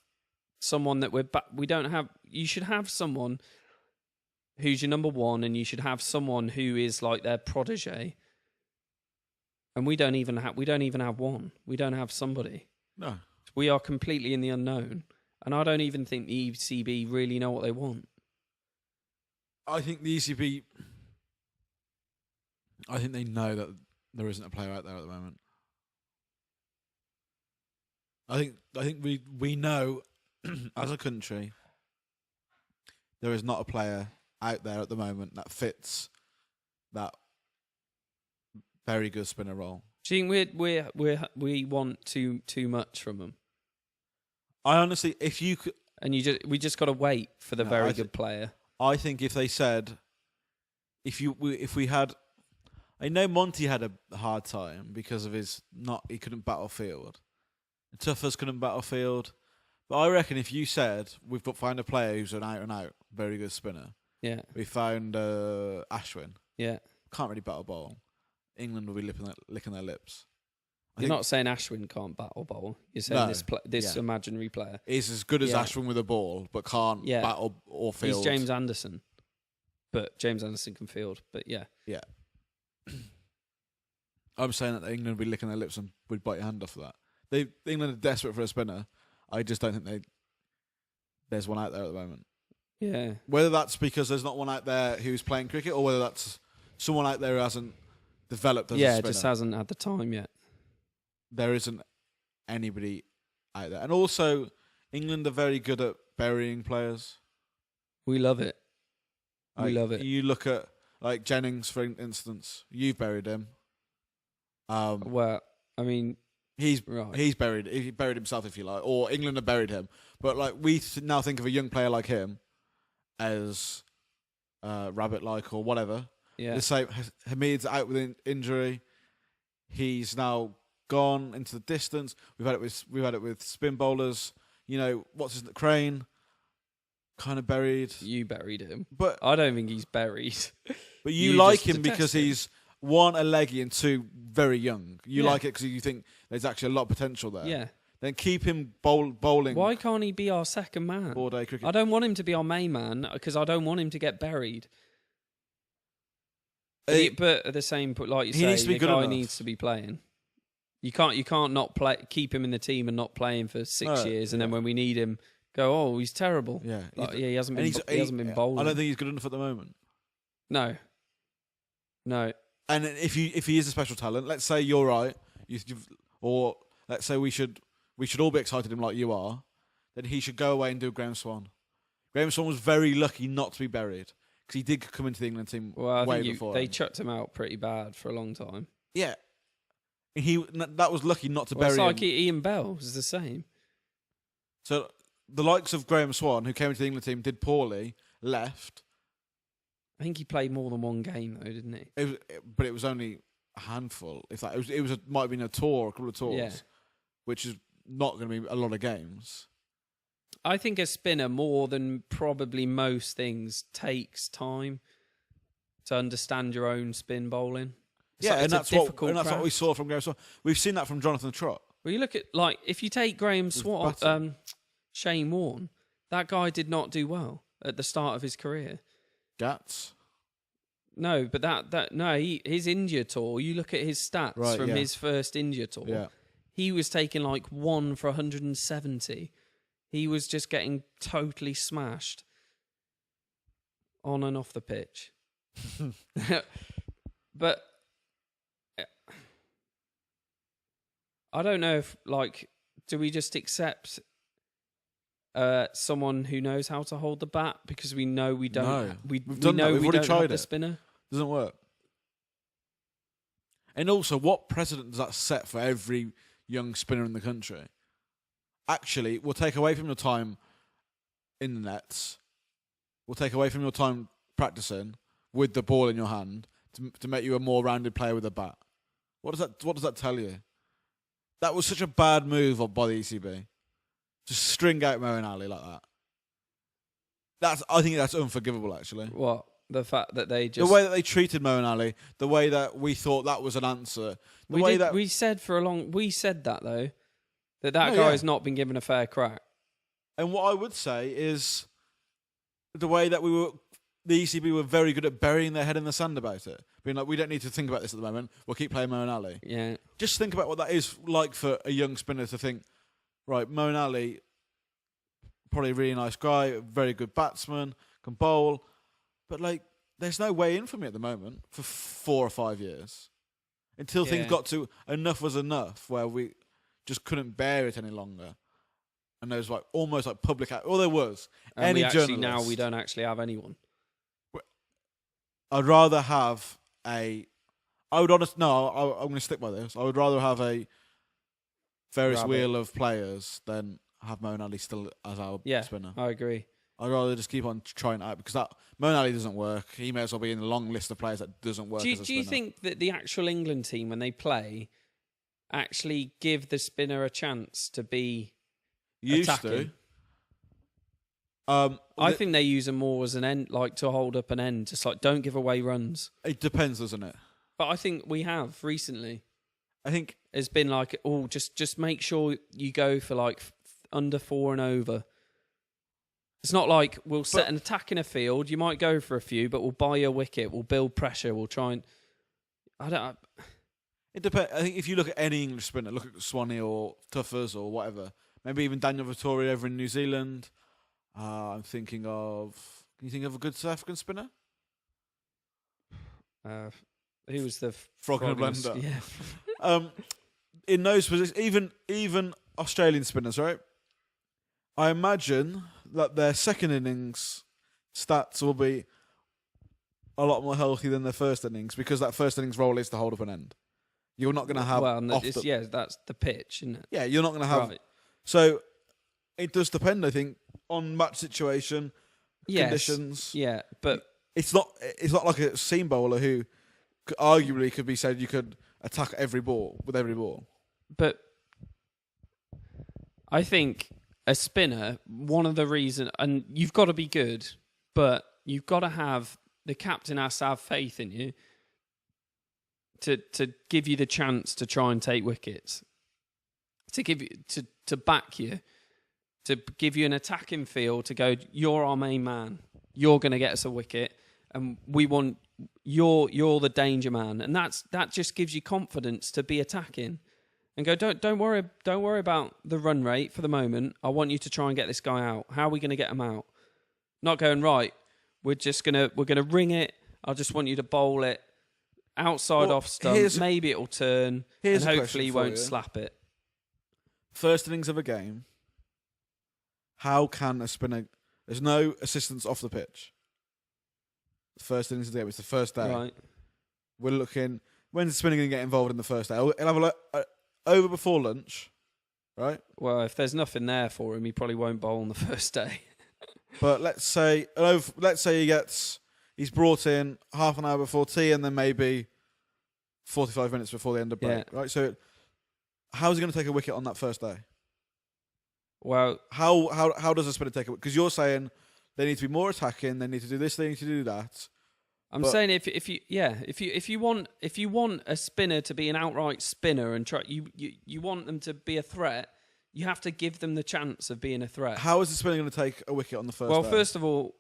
S2: someone that we don't have. You should have someone who's your number one, and you should have someone who is like their protege. And we don't even have one. We don't have somebody.
S1: No.
S2: We are completely in the unknown. And I don't even think the ECB really know what they want.
S1: I think the ECB. I think they know that there isn't a player out there at the moment. I think we know as a country there is not a player out there at the moment that fits that very good spinner role.
S2: Do you think we want too much from them?
S1: I honestly, if you could,
S2: And we just got to wait for the very good player.
S1: I think if they said, if we had, I know Monty had a hard time because of he couldn't battlefield. Tuffers couldn't battlefield. But I reckon if you said, we've got find a player who's an out and out, very good spinner.
S2: Yeah.
S1: We found Ashwin.
S2: Yeah.
S1: Can't really battle bowl. England will be licking their lips.
S2: You're not saying Ashwin can't battle bowl. You're saying this imaginary player
S1: is as good as Ashwin with a ball, but can't battle or field.
S2: He's James Anderson. But James Anderson can field. But yeah.
S1: Yeah. I'm saying that England will be licking their lips and would bite your hand off of that. England are desperate for a spinner. I just don't think there's one out there at the moment.
S2: Yeah.
S1: Whether that's because there's not one out there who's playing cricket, or whether that's someone out there who hasn't developed as a spinner.
S2: Just hasn't had the time yet.
S1: There isn't anybody out there. And also, England are very good at burying players.
S2: We love it. We love it.
S1: You look at, like, Jennings, for instance. You've buried him.
S2: Well, I mean...
S1: He buried himself, if you like, or England have buried him. But like we now think of a young player like him as Rabbit-like or whatever.
S2: Yeah.
S1: The same. Hamid's out with an injury. He's now gone into the distance. We've had it with spin bowlers. You know, Crane, kind of buried.
S2: You buried him,
S1: but
S2: I don't think he's buried.
S1: But you like him because he's one, a leggy, and two, very young. You like it because you think there's actually a lot of potential there.
S2: Yeah.
S1: Then keep him bowling.
S2: Why can't he be our second man?
S1: 4-day cricket.
S2: I don't want him to be our main man because I don't want him to get buried. But at the same point, like you say,
S1: needs to be good enough.
S2: Needs to be playing. You can't not play. Keep him in the team and not play him for 6 years, and then when we need him, go, oh, he's terrible.
S1: Yeah,
S2: he hasn't been bowling.
S1: I don't think he's good enough at the moment.
S2: No.
S1: And if he is a special talent, let's say you're right, or let's say we should all be excited him like you are, then he should go away and do Graham Swan. Graham Swan was very lucky not to be buried because he did come into the England team before.
S2: They chucked him out pretty bad for a long time.
S1: Yeah, that was lucky not to bury him.
S2: It's like Ian Bell was the same.
S1: So the likes of Graham Swan, who came into the England team, did poorly, left.
S2: I think he played more than one game though, didn't he?
S1: But it was only a handful. If that might have been a couple of tours, which is not going to be a lot of games.
S2: I think a spinner, more than probably most things, takes time to understand your own spin bowling.
S1: That's what we saw from Graham Swan. We've seen that from Jonathan Trott.
S2: Well, you look at, like, if you take Graham Swan, Shane Warne, that guy did not do well at the start of his career.
S1: Gats?
S2: No, but his India tour, you look at his stats from his first India tour.
S1: Yeah.
S2: He was taking like 1 for 170. He was just getting totally smashed on and off the pitch. But I don't know if, like, do we just accept someone who knows how to hold the bat because we know we don't.
S1: No.
S2: We
S1: We've done
S2: know
S1: that. We've
S2: we
S1: already
S2: don't
S1: tried
S2: have the
S1: it.
S2: spinner.
S1: Doesn't work. And also, what precedent does that set for every young spinner in the country? Actually, we'll take away from your time in the nets. We'll take away from your time practicing with the ball in your hand to make you a more rounded player with a bat. What does that tell you? That was such a bad move by the ECB. To string out Moeen Ali like that. I think that's unforgivable, actually.
S2: What? The fact that they just...
S1: The way that they treated Moeen Ali, the way that we thought that was an answer.
S2: We said that, though, that guy has not been given a fair crack.
S1: And what I would say is the way that the ECB were very good at burying their head in the sand about it. Being like, we don't need to think about this at the moment. We'll keep playing Moeen Ali.
S2: Yeah.
S1: Just think about what that is like for a young spinner to think, right, Moeen Ali, probably a really nice guy, very good batsman, can bowl. But, like, there's no way in for me at the moment for 4 or 5 years. Until things got to enough was enough where we just couldn't bear it any longer. And there was, like, almost like public... Well, there was.
S2: And
S1: any
S2: journalist.
S1: Now
S2: we don't actually have anyone.
S1: I'd rather have a... I'm going to stick by this. I would rather have a Ferris wheel of players than have Moeen Ali still as our spinner.
S2: I agree.
S1: I'd rather just keep on trying it out because that Moeen Ali doesn't work. He may as well be in the long list of players that doesn't work.
S2: Do you think that the actual England team, when they play, actually give the spinner a chance to be attacking? I think they use them more as an end, like to hold up an end, just like don't give away runs.
S1: It depends, doesn't it?
S2: But I think we have recently.
S1: I think
S2: it's been like, just make sure you go for like under 4 and over. It's not like we'll set an attack in a field. You might go for a few, but we'll buy a wicket. We'll build pressure. We'll try and...
S1: It depends. I think if you look at any English spinner, look at Swanee or Tuffers or whatever, maybe even Daniel Vettori over in New Zealand. I'm thinking of... Can you think of a good South African spinner?
S2: Who was the...
S1: Frog in a blender.
S2: Yeah.
S1: In those positions, even Australian spinners, right? I imagine that their second innings stats will be a lot more healthy than their first innings because that first innings role is to hold up an end. You're not going to have...
S2: that's the pitch, isn't it?
S1: Yeah, you're not going to have...
S2: Right.
S1: So it does depend, I think, on match situation, conditions.
S2: Yeah, but...
S1: It's not like a seam bowler who arguably could be said you could attack every ball with every ball.
S2: But I think... a spinner, one of the reasons, and you've got to be good, but you've got to have, the captain has to have faith in you to give you the chance to try and take wickets, to give you, to back you, to give you an attacking feel, to go, you're our main man, you're going to get us a wicket, and we want, you're the danger man, and that just gives you confidence to be attacking. And go, don't worry about the run rate for the moment. I want you to try and get this guy out. How are we going to get him out? Not going, right, we're gonna ring it. I just want you to bowl it outside off stump. Maybe it'll turn, and hopefully you won't slap it.
S1: First innings of a game. How can a spinner? There's no assistance off the pitch. First innings of the game. It's the first day.
S2: Right.
S1: We're looking. When's the spinner going to get involved in the first day? He'll have a look. Over before lunch, right?
S2: Well, if there's nothing there for him, he probably won't bowl on the first day.
S1: But let's say he's brought in half an hour before tea, and then maybe 45 minutes before the end of break, right? So, how's he going to take a wicket on that first day?
S2: Well,
S1: how does a spinner take it? Because you're saying they need to be more attacking, they need to do this, they need to do that.
S2: I'm saying if you want a spinner to be an outright spinner and try you want them to be a threat, you have to give them the chance of being a threat.
S1: How is the spinner going to take a wicket on the first day?
S2: Well, first of all,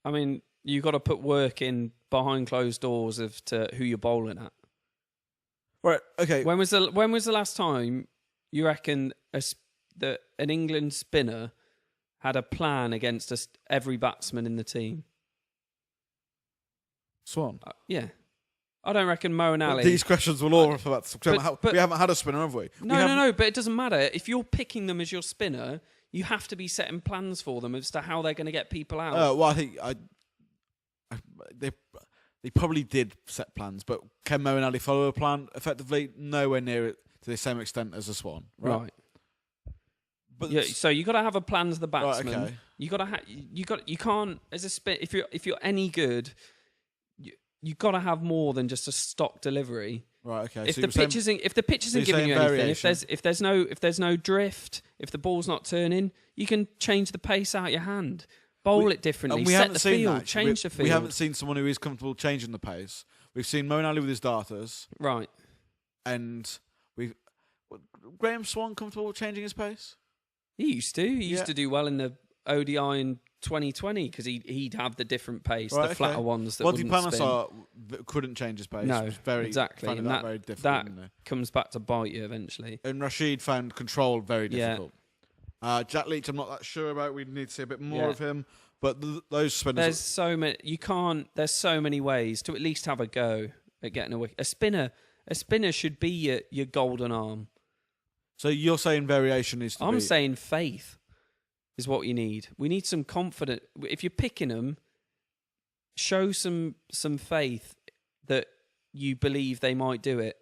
S2: I mean, you've got to put work in behind closed doors to who you're bowling at.
S1: Right. Okay.
S2: When was the last time you reckon that an England spinner had a plan against every batsman in the team?
S1: Swan.
S2: Yeah. I don't reckon Moeen Ali...
S1: These questions will all refer to... We haven't had a spinner, have we?
S2: No, but it doesn't matter. If you're picking them as your spinner, you have to be setting plans for them as to how they're going to get people out.
S1: Well, I think They probably did set plans, but can Mo and Ali follow a plan effectively? Nowhere near it to the same extent as a Swan. Right. But
S2: yeah, so you got to have a plan as the batsman.
S1: Right, okay.
S2: You can't as a spin. If you're any good, you got to have more than just a stock delivery.
S1: Right. Okay.
S2: If the pitch isn't giving you anything, if there's no drift, if the ball's not turning, you can change the pace out your hand, bowl it differently, set the field, change the field.
S1: We haven't seen someone who is comfortable changing the pace. We've seen Mo and Ali with his darters,
S2: right,
S1: and Graham Swan comfortable changing his pace.
S2: He used to. He used to do well in the ODI in 2020 because he'd have the different pace, the flatter ones that wouldn't spin.
S1: Couldn't change his pace.
S2: No,
S1: exactly. And that very difficult.
S2: That comes back to bite you eventually.
S1: And Rashid found control very difficult. Jack Leach, I'm not that sure about. We need to see a bit more of him. But those spinners...
S2: There's so many... There's so many ways to at least have a go at getting a wicket. A spinner should be your golden arm.
S1: So you're saying variation is to
S2: I'm saying faith is what you need. We need some confidence. If you're picking them, show some faith that you believe they might do it.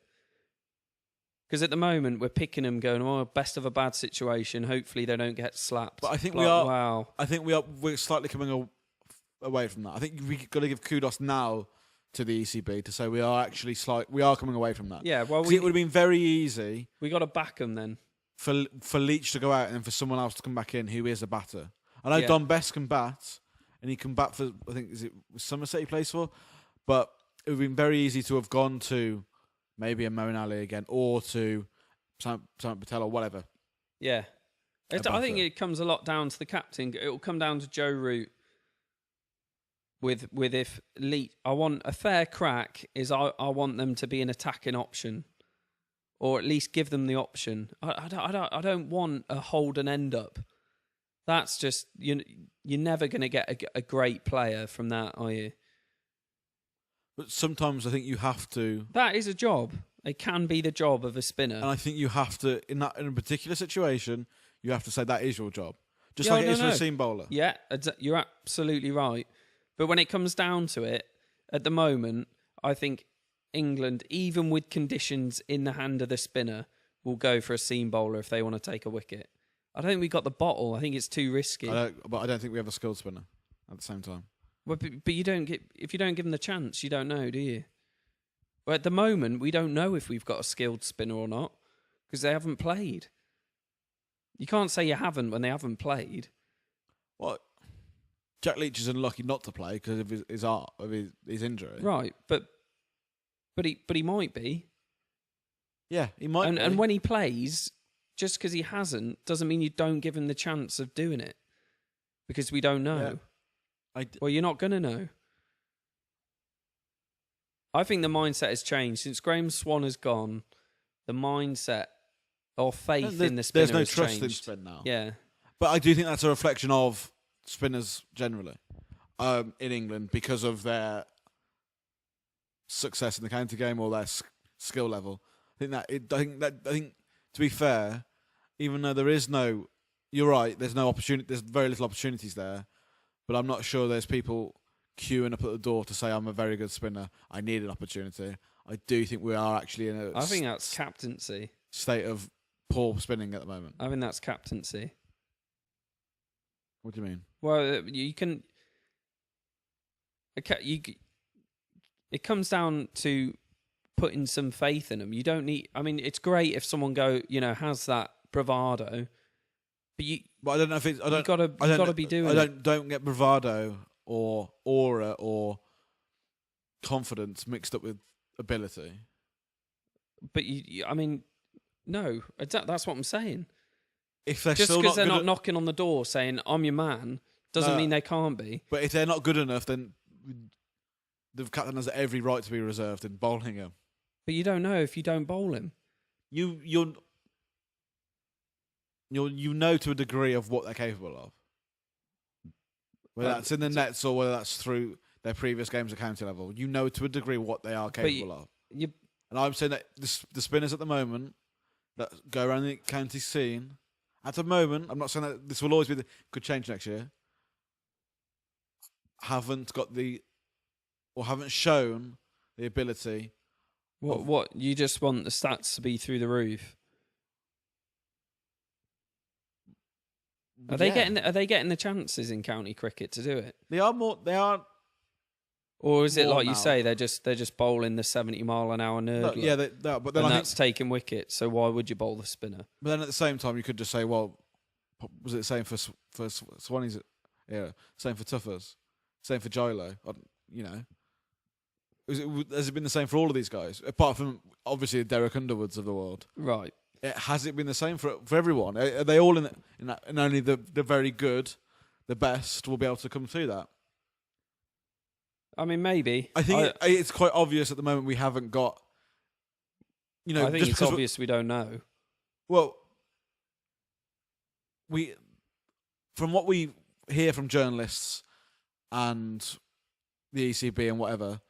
S2: Because at the moment, we're picking them going, oh, best of a bad situation. Hopefully they don't get slapped.
S1: But I think
S2: Wow.
S1: I think we're slightly coming away from that. I think we've got to give kudos now to the ECB to say we are actually we are coming away from that.
S2: Yeah, well,
S1: it would have been very easy.
S2: We got to back them then.
S1: For Leach to go out and then for someone else to come back in who is a batter. I know Don Best can bat, and he can bat for, I think, is it Somerset he plays for? But it would have been very easy to have gone to maybe a Mo and Ali again, or to Sam Patel or whatever.
S2: Yeah. I think it comes a lot down to the captain. It will come down to Joe Root. With if Leach, I want a fair crack. I want them to be an attacking option, or at least give them the option. I don't want a hold and end up. That's just you're never going to get a great player from that, are you?
S1: But sometimes I think you have to.
S2: That is a job. It can be the job of a spinner.
S1: And I think you have to in a particular situation, you have to say that is your job, just like it is for a seam bowler.
S2: Yeah, you're absolutely right. But when it comes down to it, at the moment, I think England, even with conditions in the hand of the spinner, will go for a seam bowler if they want to take a wicket. I don't think we got the bottle. I think it's too risky.
S1: But I don't think we have a skilled spinner at the same time.
S2: Well, but you don't if you don't give them the chance, you don't know, do you? Well, at the moment, we don't know if we've got a skilled spinner or not because they haven't played. You can't say you haven't when they haven't played.
S1: What? Jack Leach is unlucky not to play because of his injury.
S2: Right, but he might be.
S1: Yeah, he might.
S2: And when he plays, just because he hasn't doesn't mean you don't give him the chance of doing it, because we don't know. Yeah. Well, you're not going to know. I think the mindset has changed since Graham Swan has gone. The mindset or faith in the spinner has changed.
S1: There's no trust in spin now.
S2: Yeah,
S1: but I do think that's a reflection of spinners generally in England because of their success in the county game or their skill level. I think to be fair, even though there is no, you're right. There's no opportunity. There's very little opportunities there, but I'm not sure there's people queuing up at the door to say I'm a very good spinner. I need an opportunity. I do think we are actually in a.
S2: I think that's captaincy.
S1: State of poor spinning at the moment.
S2: I think that's captaincy.
S1: What do you mean?
S2: Well, you can. It comes down to putting some faith in them. You don't need. I mean, it's great if someone has that bravado, but
S1: But I don't know if it's.
S2: You gotta be doing.
S1: Don't get bravado or aura or confidence mixed up with ability.
S2: But no, that's what I'm saying.
S1: If they're
S2: just
S1: because
S2: they're not knocking on the door saying I'm your man doesn't mean they can't be.
S1: But if they're not good enough, then the captain has every right to be reserved in bowling him.
S2: But you don't know if you don't bowl him.
S1: You know to a degree of what they're capable of, whether that's in the nets or whether that's through their previous games at county level. You know to a degree what they are capable of. And I'm saying that the spinners at the moment that go around the county scene. At the moment, I'm not saying that this will always be could change next year. Haven't got the or haven't shown the ability.
S2: What you just want the stats to be through the roof? Are they getting the chances in county cricket to do it?
S1: They are.
S2: Or is it
S1: More
S2: like you
S1: now.
S2: say they're just bowling the 70-mile-an-hour nerd?
S1: Yeah, but then
S2: and
S1: I
S2: that's
S1: think,
S2: taking wickets. So why would you bowl the spinner?
S1: but then at the same time, you could just say, well, was it the same for Swanee's? Yeah, same for Tuffers, same for Gilo. You know, has it been the same for all of these guys? Apart from obviously the Derek Underwoods of the world,
S2: Right.
S1: has it been the same for everyone? Are they all in that? And only the very good, the best, will be able to come through that.
S2: I mean, maybe.
S1: I think it's quite obvious at the moment we haven't got. You know,
S2: I think
S1: just
S2: it's
S1: because
S2: obvious we don't know.
S1: well, from what we hear from journalists and the ECB and whatever,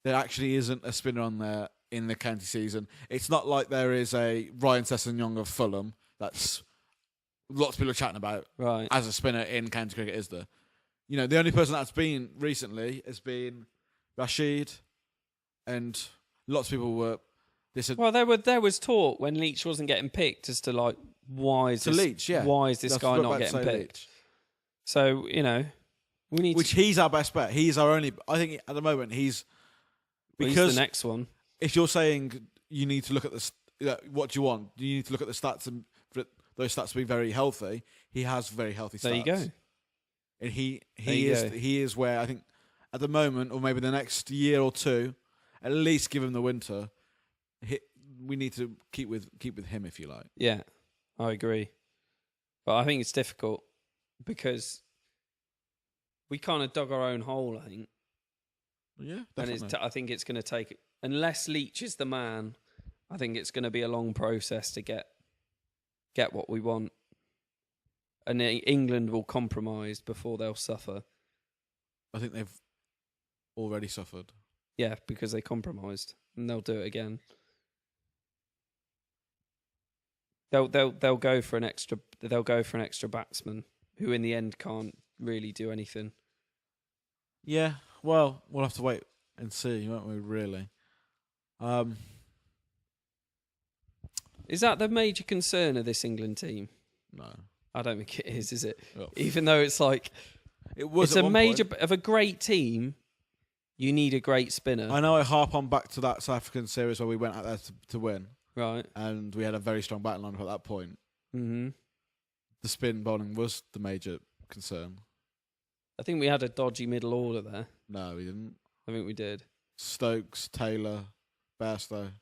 S1: there actually isn't a spinner on there in the county season. It's not like there is a Ryan Sessegnon of Fulham that's lots of people are chatting about
S2: Right.
S1: as a spinner in county cricket, is there? You know, the only person that's been recently has been Rashid, and lots of people were. They said,
S2: Well, there was talk when Leach wasn't getting picked as to like why is
S1: to
S2: this,
S1: Leach, yeah.
S2: why is this
S1: That's
S2: guy
S1: what I'm
S2: not
S1: about to
S2: getting
S1: say,
S2: picked?
S1: Leach.
S2: So we need
S1: Which
S2: to.
S1: he's our best bet. He's our only. I think at the moment he's
S2: He's
S1: because
S2: the next one.
S1: if you're saying you need to look at what do you want? You need to look at the stats and for those stats to be very healthy. He has very healthy stats.
S2: There you go.
S1: And he
S2: There you go.
S1: is where I think at the moment, or maybe the next year or two, at least give him the winter. We need to keep with him, if you like.
S2: Yeah, I agree. But I think it's difficult because we kind of dug our own hole, I think.
S1: Yeah,
S2: And
S1: definitely.
S2: I think it's going to take, unless Leach is the man, I think it's going to be a long process to get what we want. And England will compromise before they'll suffer.
S1: I think they've already suffered.
S2: Yeah, because they compromised, and they'll do it again. They'll go for an extra. They'll go for an extra batsman who, in the end, can't really do anything.
S1: Yeah, well, we'll have to wait and see, won't we? Really.
S2: Is that the major concern of this England team?
S1: No,
S2: I don't think it is it?
S1: Well,
S2: Even though it's like
S1: it was.
S2: it's
S1: at
S2: a
S1: one
S2: major
S1: point.
S2: of a great team. You need a great spinner,
S1: I know I harp on back to that South African series where we went out there to win,
S2: right?
S1: and we had a very strong batting line at that point.
S2: Mm-hmm.
S1: The spin bowling was the major concern.
S2: I think we had a dodgy middle order there.
S1: No, we didn't.
S2: I think we did.
S1: Stokes, Taylor, Bairstow.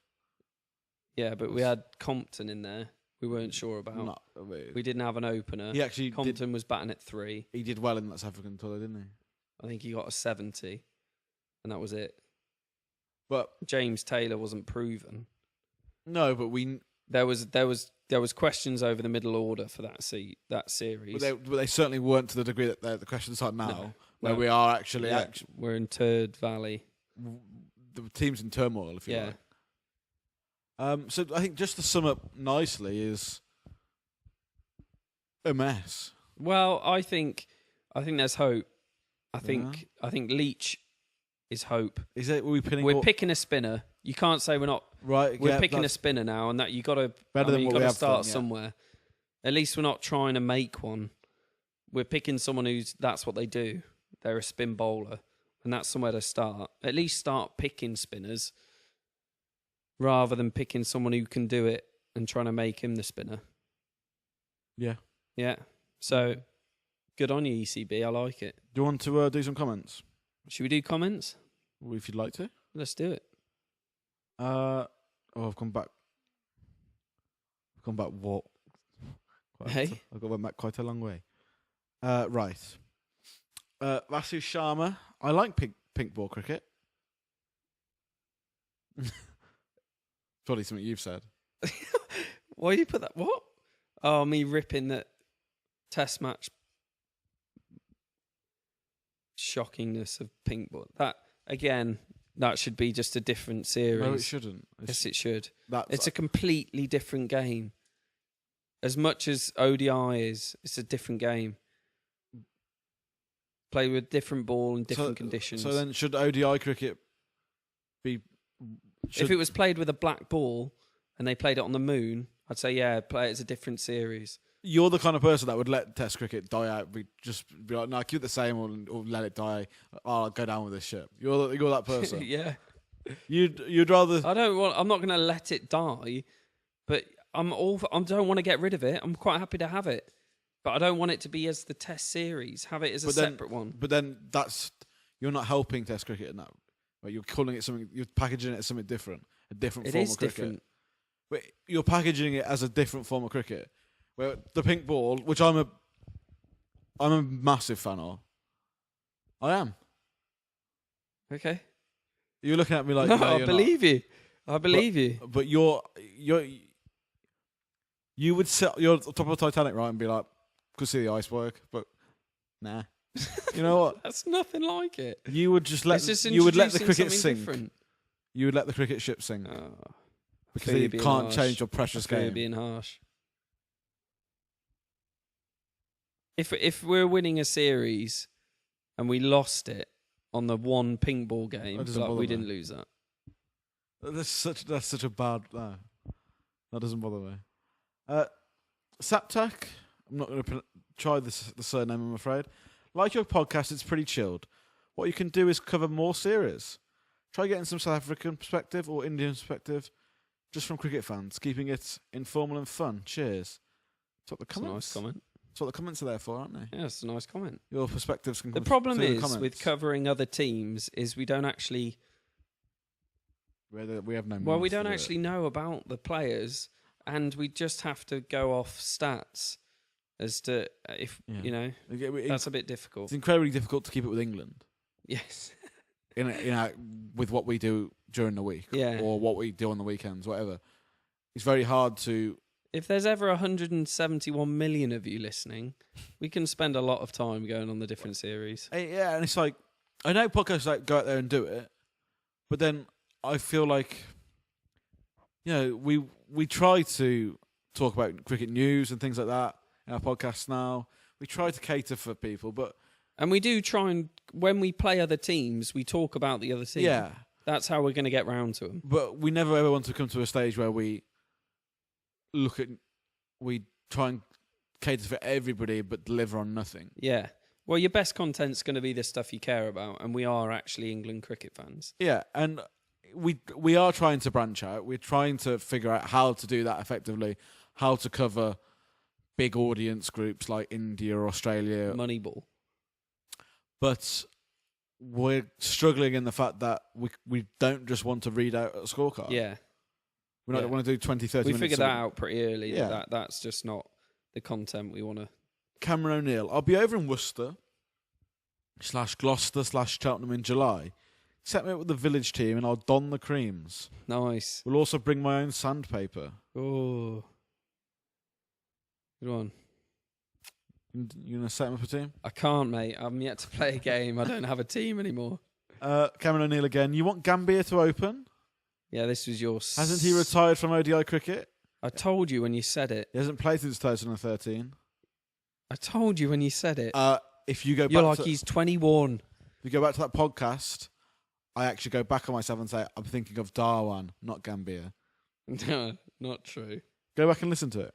S2: Yeah, but we had Compton in there. We weren't sure about.
S1: Not,
S2: We didn't have an opener.
S1: he actually
S2: Compton was batting at 3.
S1: he did well in that South African tour, didn't he?
S2: I think he got a 70, and that was it.
S1: But
S2: James Taylor wasn't proven.
S1: no, but we.
S2: There was questions over the middle order for that series.
S1: But they certainly weren't to the degree that the questions are now,
S2: No.
S1: where
S2: No.
S1: we are actually.
S2: Yeah, we're in Turd Valley.
S1: The team's in turmoil, if you
S2: Yeah.
S1: like. So I think just to sum up nicely is a mess.
S2: Well, I think there's hope. I think Leach is hope.
S1: Is it? Are we pinning?
S2: We're picking a spinner. You can't say we're not.
S1: right.
S2: We're
S1: yeah,
S2: picking a
S1: that's
S2: spinner now, and that you got to.
S1: better than
S2: you
S1: what
S2: got
S1: we
S2: to
S1: have
S2: start
S1: done, yeah.
S2: somewhere. At least we're not trying to make one. We're picking someone that's what they do. They're a spin bowler, and that's somewhere to start. At least start picking spinners, rather than picking someone who can do it and trying to make him the spinner.
S1: Yeah.
S2: Yeah. So, good on you, ECB. I like it.
S1: Do you want to do some comments,
S2: Should we do comments?
S1: if you'd like to?
S2: Let's do it.
S1: I've gone back. I've gone back what?
S2: Hey?
S1: I've gone back quite a long way. Right. Vasu Sharma. I like pink ball cricket. Probably something you've said.
S2: Why you put that? What? Oh, me ripping that test match shockingness of pink ball. That again, that should be just a different series.
S1: No, it shouldn't.
S2: Yes, it should.
S1: That's
S2: It's a completely different game. As much as ODI is, it's a different game. play with different ball and different conditions.
S1: So then, should ODI cricket be?
S2: If it was played with a black ball and they played it on the moon, I'd say play it as a different series.
S1: You're the kind of person that would let Test cricket die out. Just be like, no, keep it the same, or let it die. I'll go down with this shit. You're that person.
S2: Yeah.
S1: You'd rather.
S2: I'm not going to let it die, but I don't want to get rid of it. I'm quite happy to have it, but I don't want it to be as the Test series. Have it as a separate one.
S1: But then you're not helping Test cricket in that. Right? You're calling it something. You're packaging it as something different, a different form of cricket. Different. But you're packaging it as a different form of cricket. Where the pink ball, which I'm a massive fan of. I am.
S2: Okay.
S1: You're looking at me like,
S2: no,
S1: no,
S2: I believe you. I believe you.
S1: But you would sit, you're at the top of the Titanic, right, and be like, could see the iceberg, but nah. You know what?
S2: That's nothing like it.
S1: You would just let you would let the cricket sink. Different. You would let the cricket ship sink because you can't change your precious game.
S2: You're being harsh. If we're winning a series and we lost it on the one ping ball game, we didn't lose that.
S1: That's such a bad. No, that doesn't bother me. Saptak, I'm not going to try the surname, I'm afraid. Like your podcast, it's pretty chilled. What you can do is cover more series. Try getting some South African perspective or Indian perspective, just from cricket fans, keeping it informal and fun. Cheers. That's what the comments.
S2: That's a nice comment.
S1: That's what the comments are there for, aren't they?
S2: Yeah, it's a nice comment.
S1: Your perspectives can.
S2: The problem is with covering other teams is we don't actually.
S1: We have no.
S2: Well, we don't actually know about the players, and we just have to go off stats as to if you know. That's a bit difficult.
S1: It's incredibly difficult to keep it with England.
S2: Yes.
S1: With what we do during the week, or what we do on the weekends, whatever. It's very hard to.
S2: If there's ever 171 million of you listening, we can spend a lot of time going on the different series.
S1: Yeah, and it's like, I know podcasts like go out there and do it, but then I feel like, we try to talk about cricket news and things like that in our podcasts now. We try to cater for people,
S2: and we do try and, when we play other teams, we talk about the other team.
S1: Yeah.
S2: That's how we're going to get round to them.
S1: But we never ever want to come to a stage where we try and cater for everybody but deliver on nothing.
S2: Yeah. Well, your best content's going to be the stuff you care about, and we are actually England cricket fans.
S1: Yeah, and we are trying to branch out. We're trying to figure out how to do that effectively, how to cover big audience groups like India or Australia.
S2: Moneyball.
S1: But we're struggling in the fact that we don't just want to read out a scorecard.
S2: Yeah.
S1: We don't want to do 20, 30 minutes.
S2: We figured that out pretty early. Yeah. That's just not the content we want to.
S1: Cameron O'Neill. I'll be over in Worcester /Gloucester/Cheltenham in July. Set me up with the village team and I'll don the creams.
S2: Nice.
S1: We'll also bring my own sandpaper.
S2: Oh. Good one.
S1: You going to set up a team?
S2: I can't, mate. I'm yet to play a game. I don't have a team anymore.
S1: Cameron O'Neill again. You want Gambia to open?
S2: Yeah, this was your...
S1: Hasn't he retired from ODI cricket?
S2: I told you when you said it.
S1: He hasn't played since 2013.
S2: I told you when you said it.
S1: If you go back
S2: You're like, he's 21.
S1: If you go back to that podcast, I actually go back on myself and say, I'm thinking of Darwan, not Gambia.
S2: No, not true.
S1: Go back and listen to it.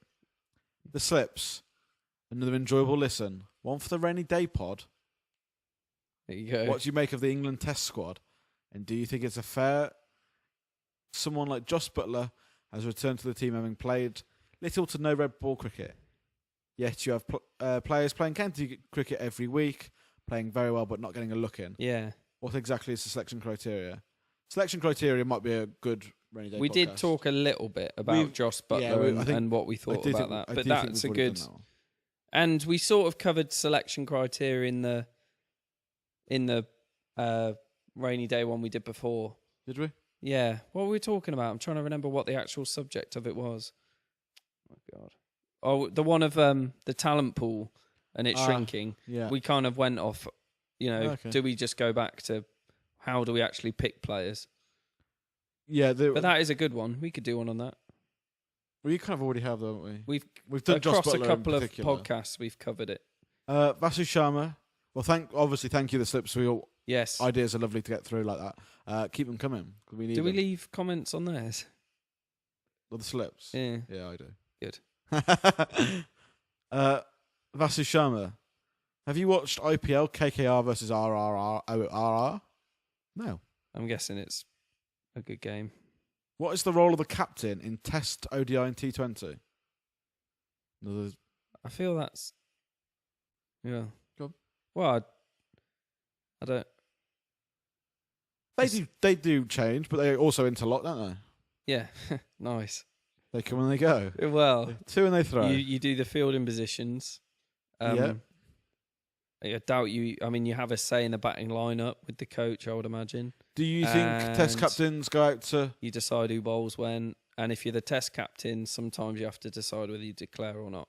S1: The Slips. Another enjoyable listen. One for the rainy day pod.
S2: There you go.
S1: What do you make of the England Test squad? And do you think it's a fair... Someone like Josh Butler has returned to the team having played little to no red ball cricket. Yet you have players playing county cricket every week, playing very well but not getting a look in.
S2: Yeah.
S1: What exactly is the selection criteria? Selection criteria might be a good rainy day podcast.
S2: We did talk a little bit about Josh Butler and what we thought about that. But that's a good... And we sort of covered selection criteria in the rainy day one we did before.
S1: Did we?
S2: Yeah. What were we talking about? I'm trying to remember what the actual subject of it was. Oh, God. Oh, the one of the talent pool and it shrinking.
S1: Yeah.
S2: We kind of went off, do we just go back to how do we actually pick players?
S1: Yeah.
S2: But that is a good one. We could do one on that.
S1: Well, you kind of already have, don't we?
S2: We've
S1: done
S2: across
S1: Josh
S2: a
S1: Butler
S2: couple
S1: in
S2: of podcasts, we've covered it.
S1: Vasu Sharma. Well, thank you, the slips.
S2: Yes.
S1: Ideas are lovely to get through like that. Keep them coming. We need
S2: Do we
S1: them.
S2: leave comments on theirs?
S1: Or the slips?
S2: Yeah.
S1: Yeah, I do.
S2: Good.
S1: Vasu Sharma, have you watched IPL KKR versus RR? No.
S2: I'm guessing it's a good game.
S1: What is the role of the captain in Test, ODI, and T20?
S2: I feel that's... Yeah.
S1: Go on.
S2: Well, I don't...
S1: They do change, but they also interlock, don't they?
S2: Yeah. Nice.
S1: They come and they go.
S2: Well,
S1: Two and they throw.
S2: you do the fielding positions.
S1: Yeah.
S2: I doubt you... I mean, you have a say in the batting lineup with the coach, I would imagine.
S1: Do you think Test
S2: And-
S1: captains go out to...
S2: You decide who bowls when. And if you're the test captain, sometimes you have to decide whether you declare or not.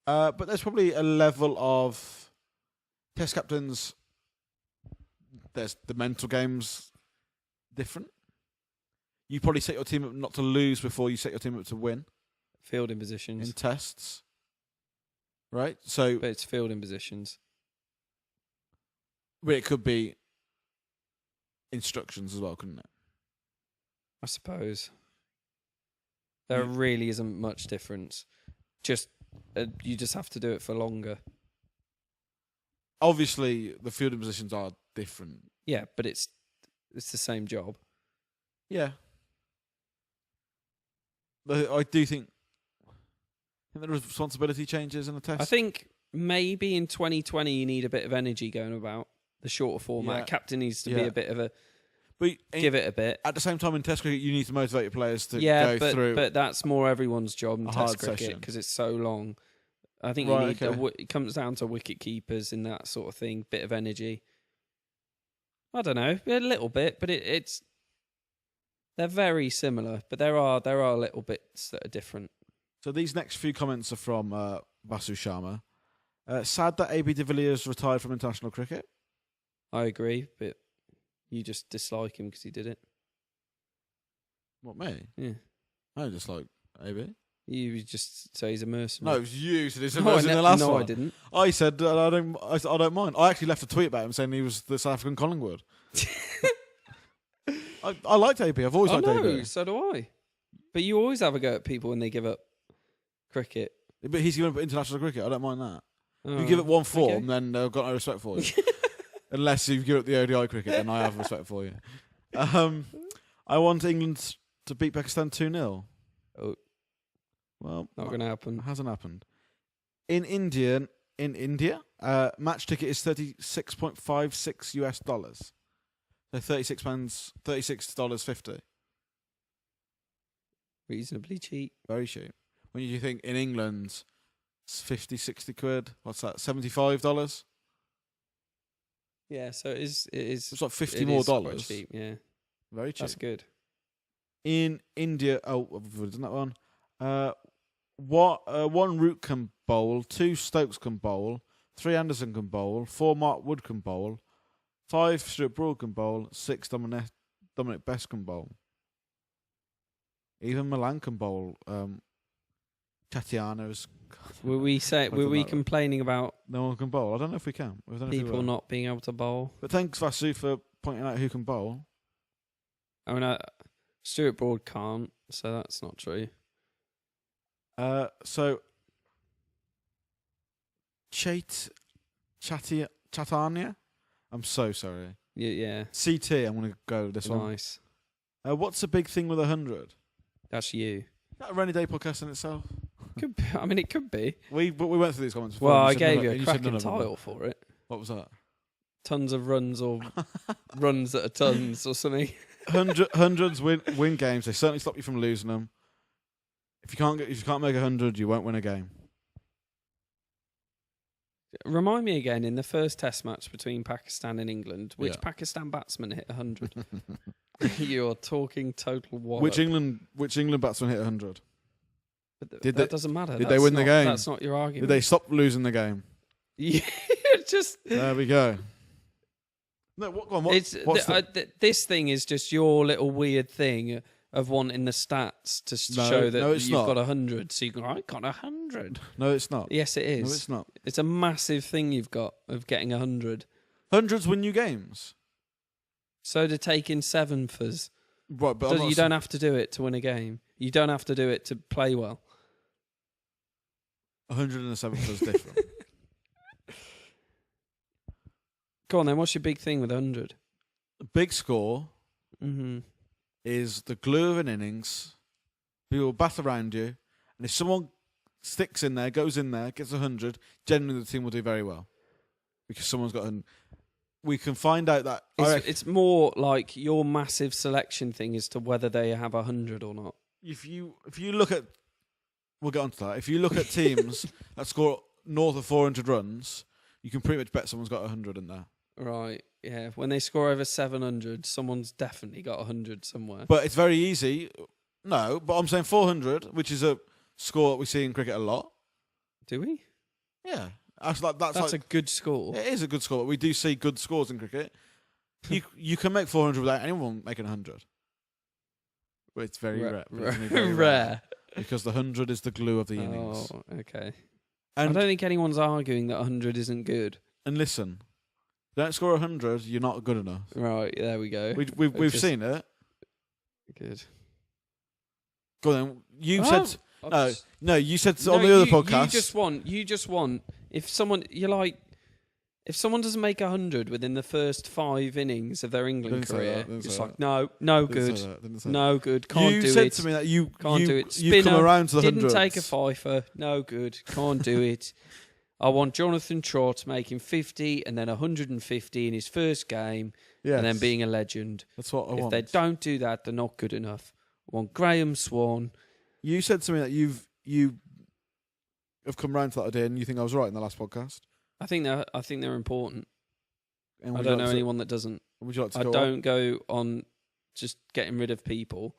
S1: But there's probably a level of Test captains. There's the mental games different. You probably set your team up not to lose before you set your team up to win
S2: Fielding positions.
S1: in tests, right? So
S2: But it's fielding positions.
S1: but it could be instructions as well, couldn't it?
S2: I suppose. There really isn't much difference. You just have to do it for longer.
S1: Obviously, the fielding positions are different.
S2: Yeah, but it's the same job.
S1: Yeah, but I do think the responsibility changes in the test.
S2: I think maybe in 2020 you need a bit of energy going about the shorter format.
S1: Yeah.
S2: Captain needs to be
S1: Yeah.
S2: a bit of a
S1: but
S2: give it a bit.
S1: at the same time in Test cricket, you need to motivate your players to
S2: Yeah,
S1: go through.
S2: but that's more everyone's job in
S1: a
S2: Test
S1: hard
S2: cricket
S1: session.
S2: because it's so long. I think
S1: Right,
S2: you need
S1: okay.
S2: it comes down to wicket keepers and that sort of thing. Bit of energy. I don't know, a little bit, but it's they're very similar, but there are little bits that are different.
S1: So these next few comments are from Vasu Sharma. Sad that AB de Villiers retired from international cricket.
S2: I agree, but you just dislike him because he did it.
S1: What, me?
S2: Yeah,
S1: I just like AB.
S2: you just say he's a
S1: No,
S2: mercenary.
S1: it was you. So this
S2: No,
S1: was in the last
S2: no,
S1: one.
S2: I didn't.
S1: I said I don't mind. I actually left a tweet about him saying he was the South African Collingwood. I liked AB. I've always
S2: I
S1: liked
S2: know,
S1: AB.
S2: so do I. But you always have a go at people when they give up cricket.
S1: But he's given up international cricket. I don't mind that.
S2: Oh,
S1: You give it one form,
S2: okay.
S1: then they've got no respect for you. Unless you give up the ODI cricket, then I have respect for you. I want England to beat Pakistan 2-0.
S2: Oh.
S1: Well,
S2: Not going to happen.
S1: hasn't happened. In India, match ticket is $36.56 US. So $36.50.
S2: Reasonably cheap.
S1: Very cheap. When you think in England, it's 50, 60 quid. What's that? $75?
S2: Yeah, so it is.
S1: It's like 50
S2: it
S1: more
S2: is quite
S1: dollars.
S2: cheap, yeah,
S1: Very cheap.
S2: that's good.
S1: In India, isn't that one? One Root can bowl, 2 Stokes can bowl, 3 Anderson can bowl, 4 Mark Wood can bowl, 5 Stuart Broad can bowl, 6 Dominic Best can bowl. Even Milan can bowl. Tatiana is.
S2: Were we
S1: don't know.
S2: complaining about
S1: No one can bowl. I don't know if we can. I don't know if we
S2: people
S1: will.
S2: not being able to bowl?
S1: But thanks, Vasu, for pointing out who can bowl.
S2: I mean, Stuart Broad can't, so that's not true.
S1: So Chatania. I'm so sorry.
S2: Yeah,
S1: CT. I'm going to go this one.
S2: nice.
S1: What's the big thing with 100?
S2: That's you.
S1: Is that a rainy day podcast in itself?
S2: Could be, I mean, it could be.
S1: We went through these comments before.
S2: Well,
S1: and
S2: I
S1: said
S2: gave
S1: none
S2: you
S1: of-
S2: a
S1: and said
S2: cracking
S1: none of them.
S2: title for it.
S1: What was that?
S2: Tons of runs or runs that are tons or something.
S1: Hundreds win games. They certainly stop you from losing them. If you can't make 100, you won't win a game.
S2: Remind me again, in the first test match between Pakistan and England, which
S1: Yeah.
S2: Pakistan batsman hit 100? You're talking total wallop.
S1: Which England batsman hit 100?
S2: But
S1: did
S2: that
S1: they-
S2: doesn't matter.
S1: did they
S2: That's
S1: win the
S2: not-
S1: game?
S2: That's not your
S1: Did
S2: argument.
S1: they stop losing the game?
S2: Yeah, just
S1: There we go. No, what? Go on,
S2: it's
S1: what's the-
S2: this thing is just your little weird thing of wanting the stats to
S1: No,
S2: show that
S1: no, it's
S2: you've
S1: not.
S2: got 100. So you go, I got 100.
S1: No, it's not.
S2: Yes, it is.
S1: No, it's not.
S2: It's a massive thing you've got of getting 100.
S1: Hundreds win you games.
S2: So to take in seventhers,
S1: Right, but I'm not
S2: you don't have to do it to win a game. You don't have to do it to play well.
S1: 107th is different.
S2: Go on then. What's your big thing with 100?
S1: The big score
S2: Mm-hmm.
S1: is the glue of an innings. People bat around you, and if someone sticks in there, goes in there, gets 100, generally the team will do very well because someone's got an. We can find out that
S2: It's more like your massive selection thing as to whether they have 100 or not.
S1: if you look at, we'll get onto that. If you look at teams that score north of 400 runs, you can pretty much bet someone's got 100 in there.
S2: Right, yeah. When they score over 700, someone's definitely got 100 somewhere.
S1: But it's very easy. No, but I'm saying 400, which is a score that we see in cricket a lot.
S2: Do we?
S1: Yeah, that's like
S2: That's a good score.
S1: It is a good score. But we do see good scores in cricket. You can make 400 without anyone making 100. But it's very rare. But it's only very
S2: Rare.
S1: because the 100 is the glue of the innings.
S2: Oh, okay.
S1: And
S2: I don't think anyone's arguing that 100 isn't good.
S1: and listen, don't score 100, you're not good enough.
S2: Right, there we go.
S1: We've
S2: just-
S1: seen it.
S2: Good.
S1: Go on then. You
S2: Oh,
S1: said
S2: I've
S1: no,
S2: just-
S1: no. You said
S2: No,
S1: on the other
S2: you
S1: podcast.
S2: just want if someone if someone doesn't make 100 within the first 5 innings of their England
S1: Didn't say
S2: career,
S1: that, didn't
S2: it's
S1: say
S2: like
S1: that.
S2: no
S1: Didn't
S2: good,
S1: say that, didn't say that.
S2: no good, can't
S1: you
S2: do
S1: said
S2: it.
S1: to me that you
S2: Can't do it.
S1: You've come
S2: Spinner
S1: around to the
S2: didn't
S1: hundreds.
S2: take a fifer, no good, can't do it. I want Jonathan Trott making 50 and then 150 in his first game,
S1: Yes.
S2: and then being a legend.
S1: That's what I
S2: If
S1: want.
S2: they don't do that, they're not good enough. I want Graham Swan.
S1: You said to me that you have come round to that idea, and you think I was right in the last podcast.
S2: I think they're important.
S1: And
S2: I
S1: would
S2: don't
S1: you
S2: know
S1: like to-
S2: anyone that doesn't.
S1: Would you like to
S2: I
S1: go on?
S2: don't go on just getting rid of people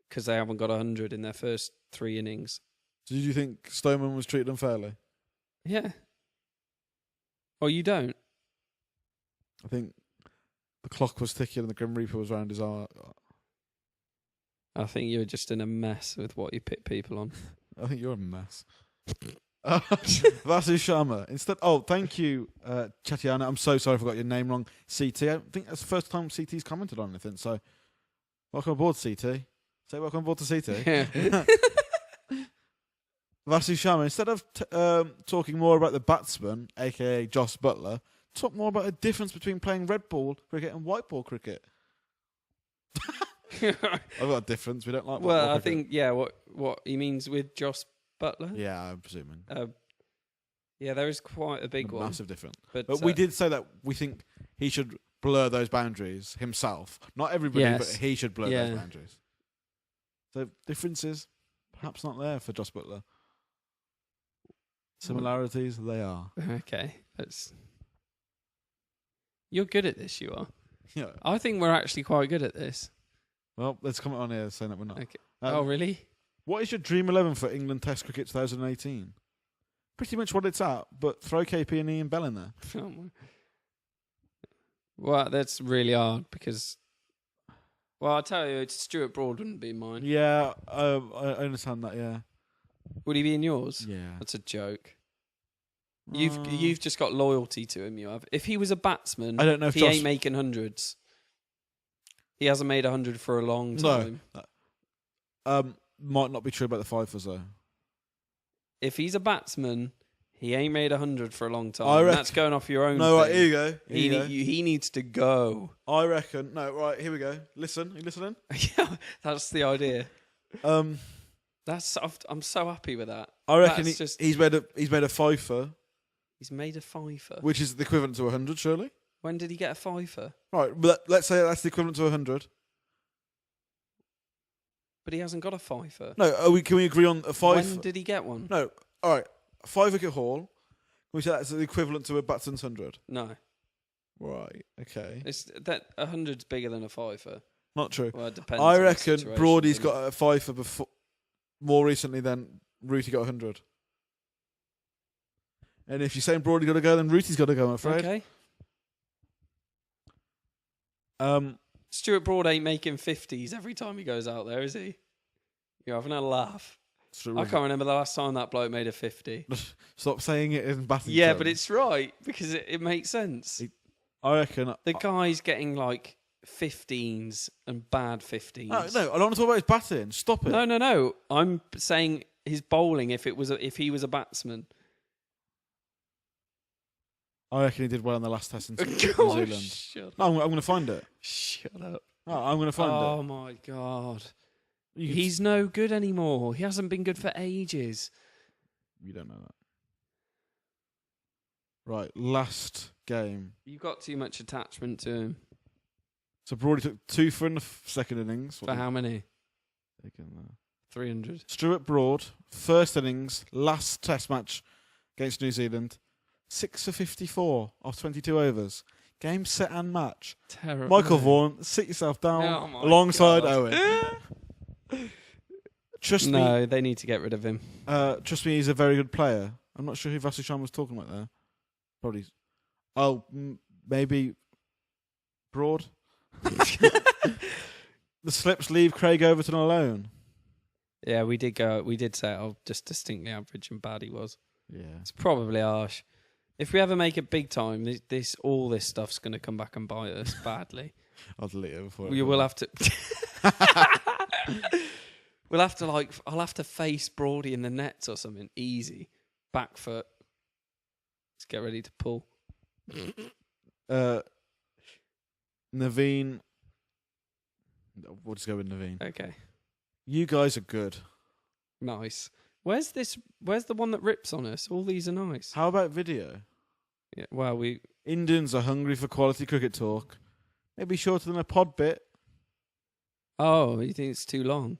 S2: because they haven't got 100 in their first 3 innings.
S1: Did you think Stoneman was treated unfairly?
S2: Yeah. Oh, you don't?
S1: I think the clock was ticking and the Grim Reaper was round his eye.
S2: I think you're just in a mess with what you pit people on.
S1: I think you're a mess. Vasu Sharma. Instead, thank you, Chatiana. I'm so sorry if I got your name wrong. CT. I think that's the first time CT's commented on anything. So, welcome aboard, CT. Say welcome aboard to CT. Vasu Sharma. Instead of talking more about the batsman, aka Joss Butler, talk more about the difference between playing red ball cricket and white ball cricket. I've got a difference. We don't like. white
S2: Well,
S1: ball
S2: I
S1: cricket.
S2: think what he means with Joss Butler.
S1: Yeah, I'm presuming.
S2: Yeah, there is quite a big one.
S1: Massive difference.
S2: But
S1: But we did say that we think he should blur those boundaries himself. Not everybody,
S2: Yes.
S1: but he should blur
S2: Yeah.
S1: those boundaries. So differences, perhaps not there for Joss Butler. Similarities, they are.
S2: Okay, you're good at this. You are.
S1: Yeah.
S2: I think we're actually quite good at this.
S1: Well, let's comment on here saying that we're not.
S2: Okay. Oh, really?
S1: What is your dream 11 for England Test Cricket 2018? Pretty much what it's at, but throw KP and Ian Bell in there.
S2: Well, that's really hard because. Well, I'll tell you, it's Stuart Broad wouldn't be mine.
S1: Yeah, I understand that. Yeah.
S2: Would he be in yours?
S1: Yeah.
S2: That's a joke. You've just got loyalty to him. You have. If he was a batsman,
S1: I don't know if
S2: he
S1: Josh-
S2: ain't making hundreds. He hasn't made 100 for a long time.
S1: Might not be true about the fifers though.
S2: If he's a batsman, he ain't made 100 for a long time.
S1: I reckon-
S2: That's going off your own.
S1: No, right,
S2: thing.
S1: here you go. Here you go.
S2: He needs to go.
S1: I reckon. No, right, here we go. Listen, you listening?
S2: Yeah, that's the idea.
S1: I'm
S2: so happy with that.
S1: I reckon
S2: That's
S1: he's made a fifer,
S2: He's made a fifer.
S1: which is the equivalent to 100, surely.
S2: When did he get a fifer?
S1: Right, but let's say that's the equivalent to 100.
S2: But he hasn't got a fifer.
S1: No, can we agree on a five?
S2: When did he get one?
S1: No, all right, a 5-wicket haul. Can we say that's the equivalent to a batsman's 100?
S2: No.
S1: Right, okay,
S2: It's that 100's bigger than a fifer.
S1: not true.
S2: Well, it depends.
S1: I
S2: on the
S1: reckon
S2: situation,
S1: Broady's
S2: doesn't
S1: got a fifer before, more recently than Rooty got 100. And if you're saying Broady got to go, then Rooty's got to go, I'm
S2: it?
S1: afraid.
S2: Okay. Stuart Broad ain't making 50s every time he goes out there, is he? You're having a laugh. I can't remember the last time that bloke made a 50.
S1: Stop saying it in batting
S2: Yeah,
S1: terms.
S2: but it's right because it makes sense.
S1: I reckon.
S2: The guy's getting like 15s and bad 15s.
S1: No, I don't want to talk about his batting. Stop it.
S2: No. I'm saying his bowling. If he was a batsman.
S1: I reckon he did well in the last test in New
S2: God,
S1: Zealand.
S2: shut
S1: No, I'm going to find it.
S2: Shut up.
S1: No, I'm going to find it.
S2: Oh my God.
S1: You can
S2: He's no good anymore. He hasn't been good for ages.
S1: You don't know that. Right, last game.
S2: You've got too much attachment to him.
S1: So Broady took 2 for in the second innings.
S2: For how many?
S1: Taken there.
S2: 300.
S1: Stuart Broad, first innings, last test match against New Zealand. 6 for 54 off 22 overs. Game, set and match.
S2: Terrible.
S1: Michael Vaughan, sit yourself down
S2: Oh my
S1: alongside
S2: God.
S1: Owen. Trust me.
S2: No, they need to get rid of him.
S1: Trust me, he's a very good player. I'm not sure who Vasishan was talking about there. Probably. Oh, maybe Broad. The slips leave Craig Overton alone.
S2: Yeah, we did say how just distinctly average and bad he was.
S1: Yeah.
S2: It's probably harsh. If we ever make it big time, all this stuff's going to come back and bite us badly.
S1: I'll delete it before.
S2: We will have to. We'll have to I'll have to face Broady in the nets or something. Easy. Back foot. Let's get ready to pull.
S1: Naveen. We'll just go with Naveen.
S2: Okay.
S1: You guys are good.
S2: Nice. Where's the one that rips on us? All these are nice.
S1: How about video?
S2: Yeah. Well,
S1: Indians are hungry for quality cricket talk. Maybe shorter than a pod bit.
S2: Oh, you think it's too long?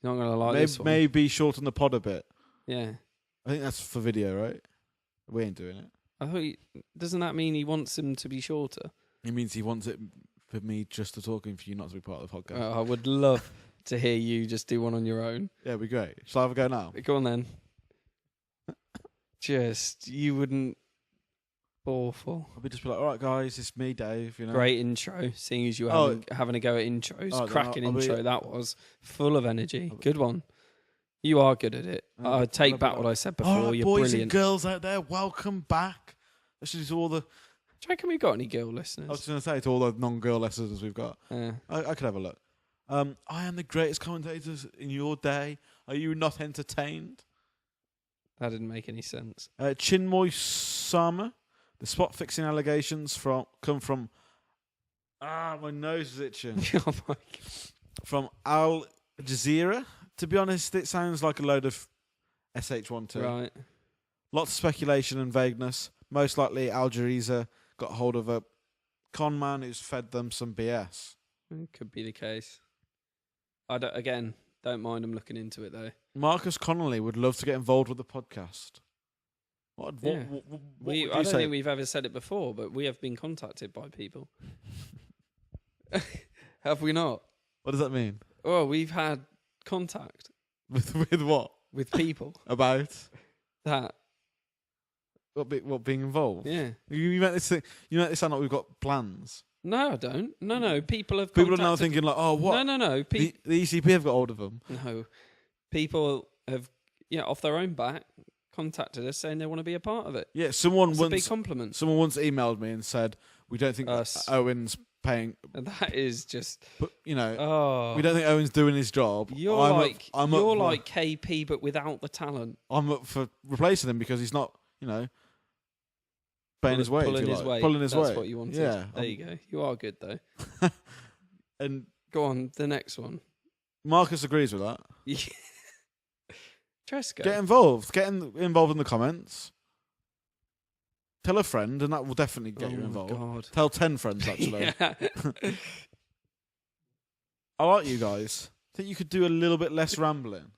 S2: You're not gonna like this one.
S1: Maybe shorten the pod a bit.
S2: Yeah.
S1: I think that's for video, right? We ain't doing it.
S2: I thought. Doesn't that mean he wants them to be shorter?
S1: He means he wants it for me just to talk and for you not to be part of the podcast.
S2: I would love to hear you just do one on your own.
S1: Yeah, it'd be great. Shall I have a go now?
S2: Go on then. You wouldn't. Awful.
S1: I'll just be like, all right, guys, it's me, Dave. You know,
S2: Great intro, seeing as you having a go at intros.
S1: Oh,
S2: Cracking
S1: I'll be-
S2: intro, that was. Full of energy. Good one. You are good at it. I take back what I said before.
S1: All right,
S2: You're
S1: boys
S2: brilliant.
S1: and girls out there, welcome back. This is all the.
S2: Do you reckon we've got any girl
S1: I was
S2: listeners?
S1: going to say to all the non-girl listeners we've got.
S2: Yeah.
S1: I could have a look. I am the greatest commentators in your day. Are you not entertained?
S2: That didn't make any sense.
S1: Chinmoy Sama. The spot fixing allegations come from. My nose is itching.
S2: Oh my God.
S1: From Al Jazeera. To be honest, it sounds like a load of SH12.
S2: Right.
S1: Lots of speculation and vagueness. Most likely, Al Jazeera got hold of a con man who's fed them some BS.
S2: Could be the case. Don't mind them looking into it though.
S1: Marcus Connolly would love to get involved with the podcast. What
S2: Yeah.
S1: would
S2: I
S1: you
S2: don't
S1: say?
S2: think we've ever said it before, but we have been contacted by people. Have we not?
S1: What does that mean?
S2: Oh, we've had contact
S1: With what?
S2: with people
S1: About
S2: that.
S1: what being involved?
S2: Yeah.
S1: You meant this thing. You meant it sound like we've got plans.
S2: No, I don't. No. People have.
S1: People are now
S2: contacted-
S1: thinking like, oh, what?
S2: No.
S1: The ECP have got hold of them.
S2: No. People have, off their own back, contacted us saying they want to be a part of it.
S1: Yeah, someone
S2: It's a big
S1: once
S2: compliment.
S1: emailed me and said we don't think
S2: Us.
S1: Owen's paying.
S2: And that is just.
S1: But we don't
S2: Oh.
S1: think Owen's doing his job.
S2: You're
S1: I'm
S2: like KP, but without the talent.
S1: I'm up for replacing him because he's not, paying his weight.
S2: Pulling his weight.
S1: Pulling his
S2: That's
S1: weight.
S2: what you wanted.
S1: Yeah.
S2: There you go. You are good, though.
S1: And
S2: Go on, the next one.
S1: Marcus agrees with that.
S2: Tresco.
S1: Get involved. Get involved in the comments. Tell a friend, and that will definitely get you involved.
S2: God.
S1: Tell 10 friends, actually.
S2: Yeah.
S1: I like you guys. Think you could do a little bit less rambling?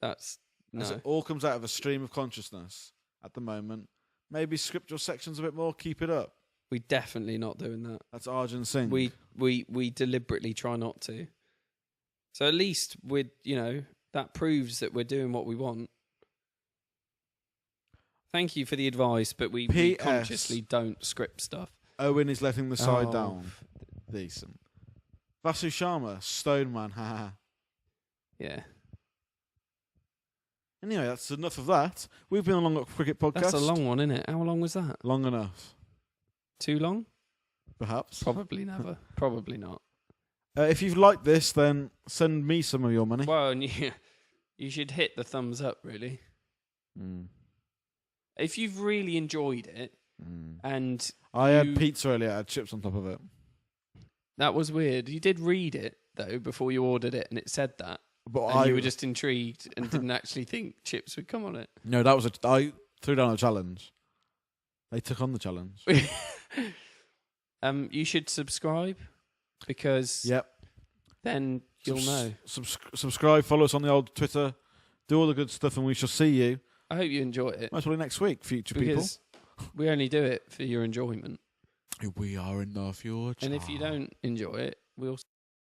S2: That's
S1: As
S2: no.
S1: it all comes out of a stream of consciousness at the moment. Maybe script your sections a bit more. Keep it up.
S2: We're definitely not doing that.
S1: That's Arjun Singh.
S2: We deliberately try not to. So at least that proves that we're doing what we want. Thank you for the advice, but we
S1: PS.
S2: consciously don't script stuff.
S1: Owen is letting the side
S2: Oh.
S1: down. Decent. Vasu Sharma, Stone Man, haha.
S2: Yeah.
S1: Anyway, that's enough of that. We've been on Long Cricket Podcast.
S2: That's a long one, isn't it? How long was that?
S1: Long enough,
S2: Too long?
S1: perhaps.
S2: Probably never. Probably not.
S1: If you've liked this, then send me some of your money.
S2: Well, and you should hit the thumbs up, really.
S1: Mm.
S2: If you've really enjoyed it, and
S1: I had pizza earlier, I had chips on top of it.
S2: that was weird. You did read it, though, before you ordered it, and it said that.
S1: But
S2: And you were just intrigued and didn't actually think chips would come on it.
S1: No, that was I threw down a challenge. They took on the challenge.
S2: You should subscribe, because
S1: Yep.
S2: then you'll know.
S1: Subscribe, follow us on the old Twitter, do all the good stuff, and we shall see you
S2: I hope you enjoy it,
S1: most probably next week, future
S2: because we only do it for your enjoyment.
S1: people. We are in the future.
S2: And if you don't enjoy it, we'll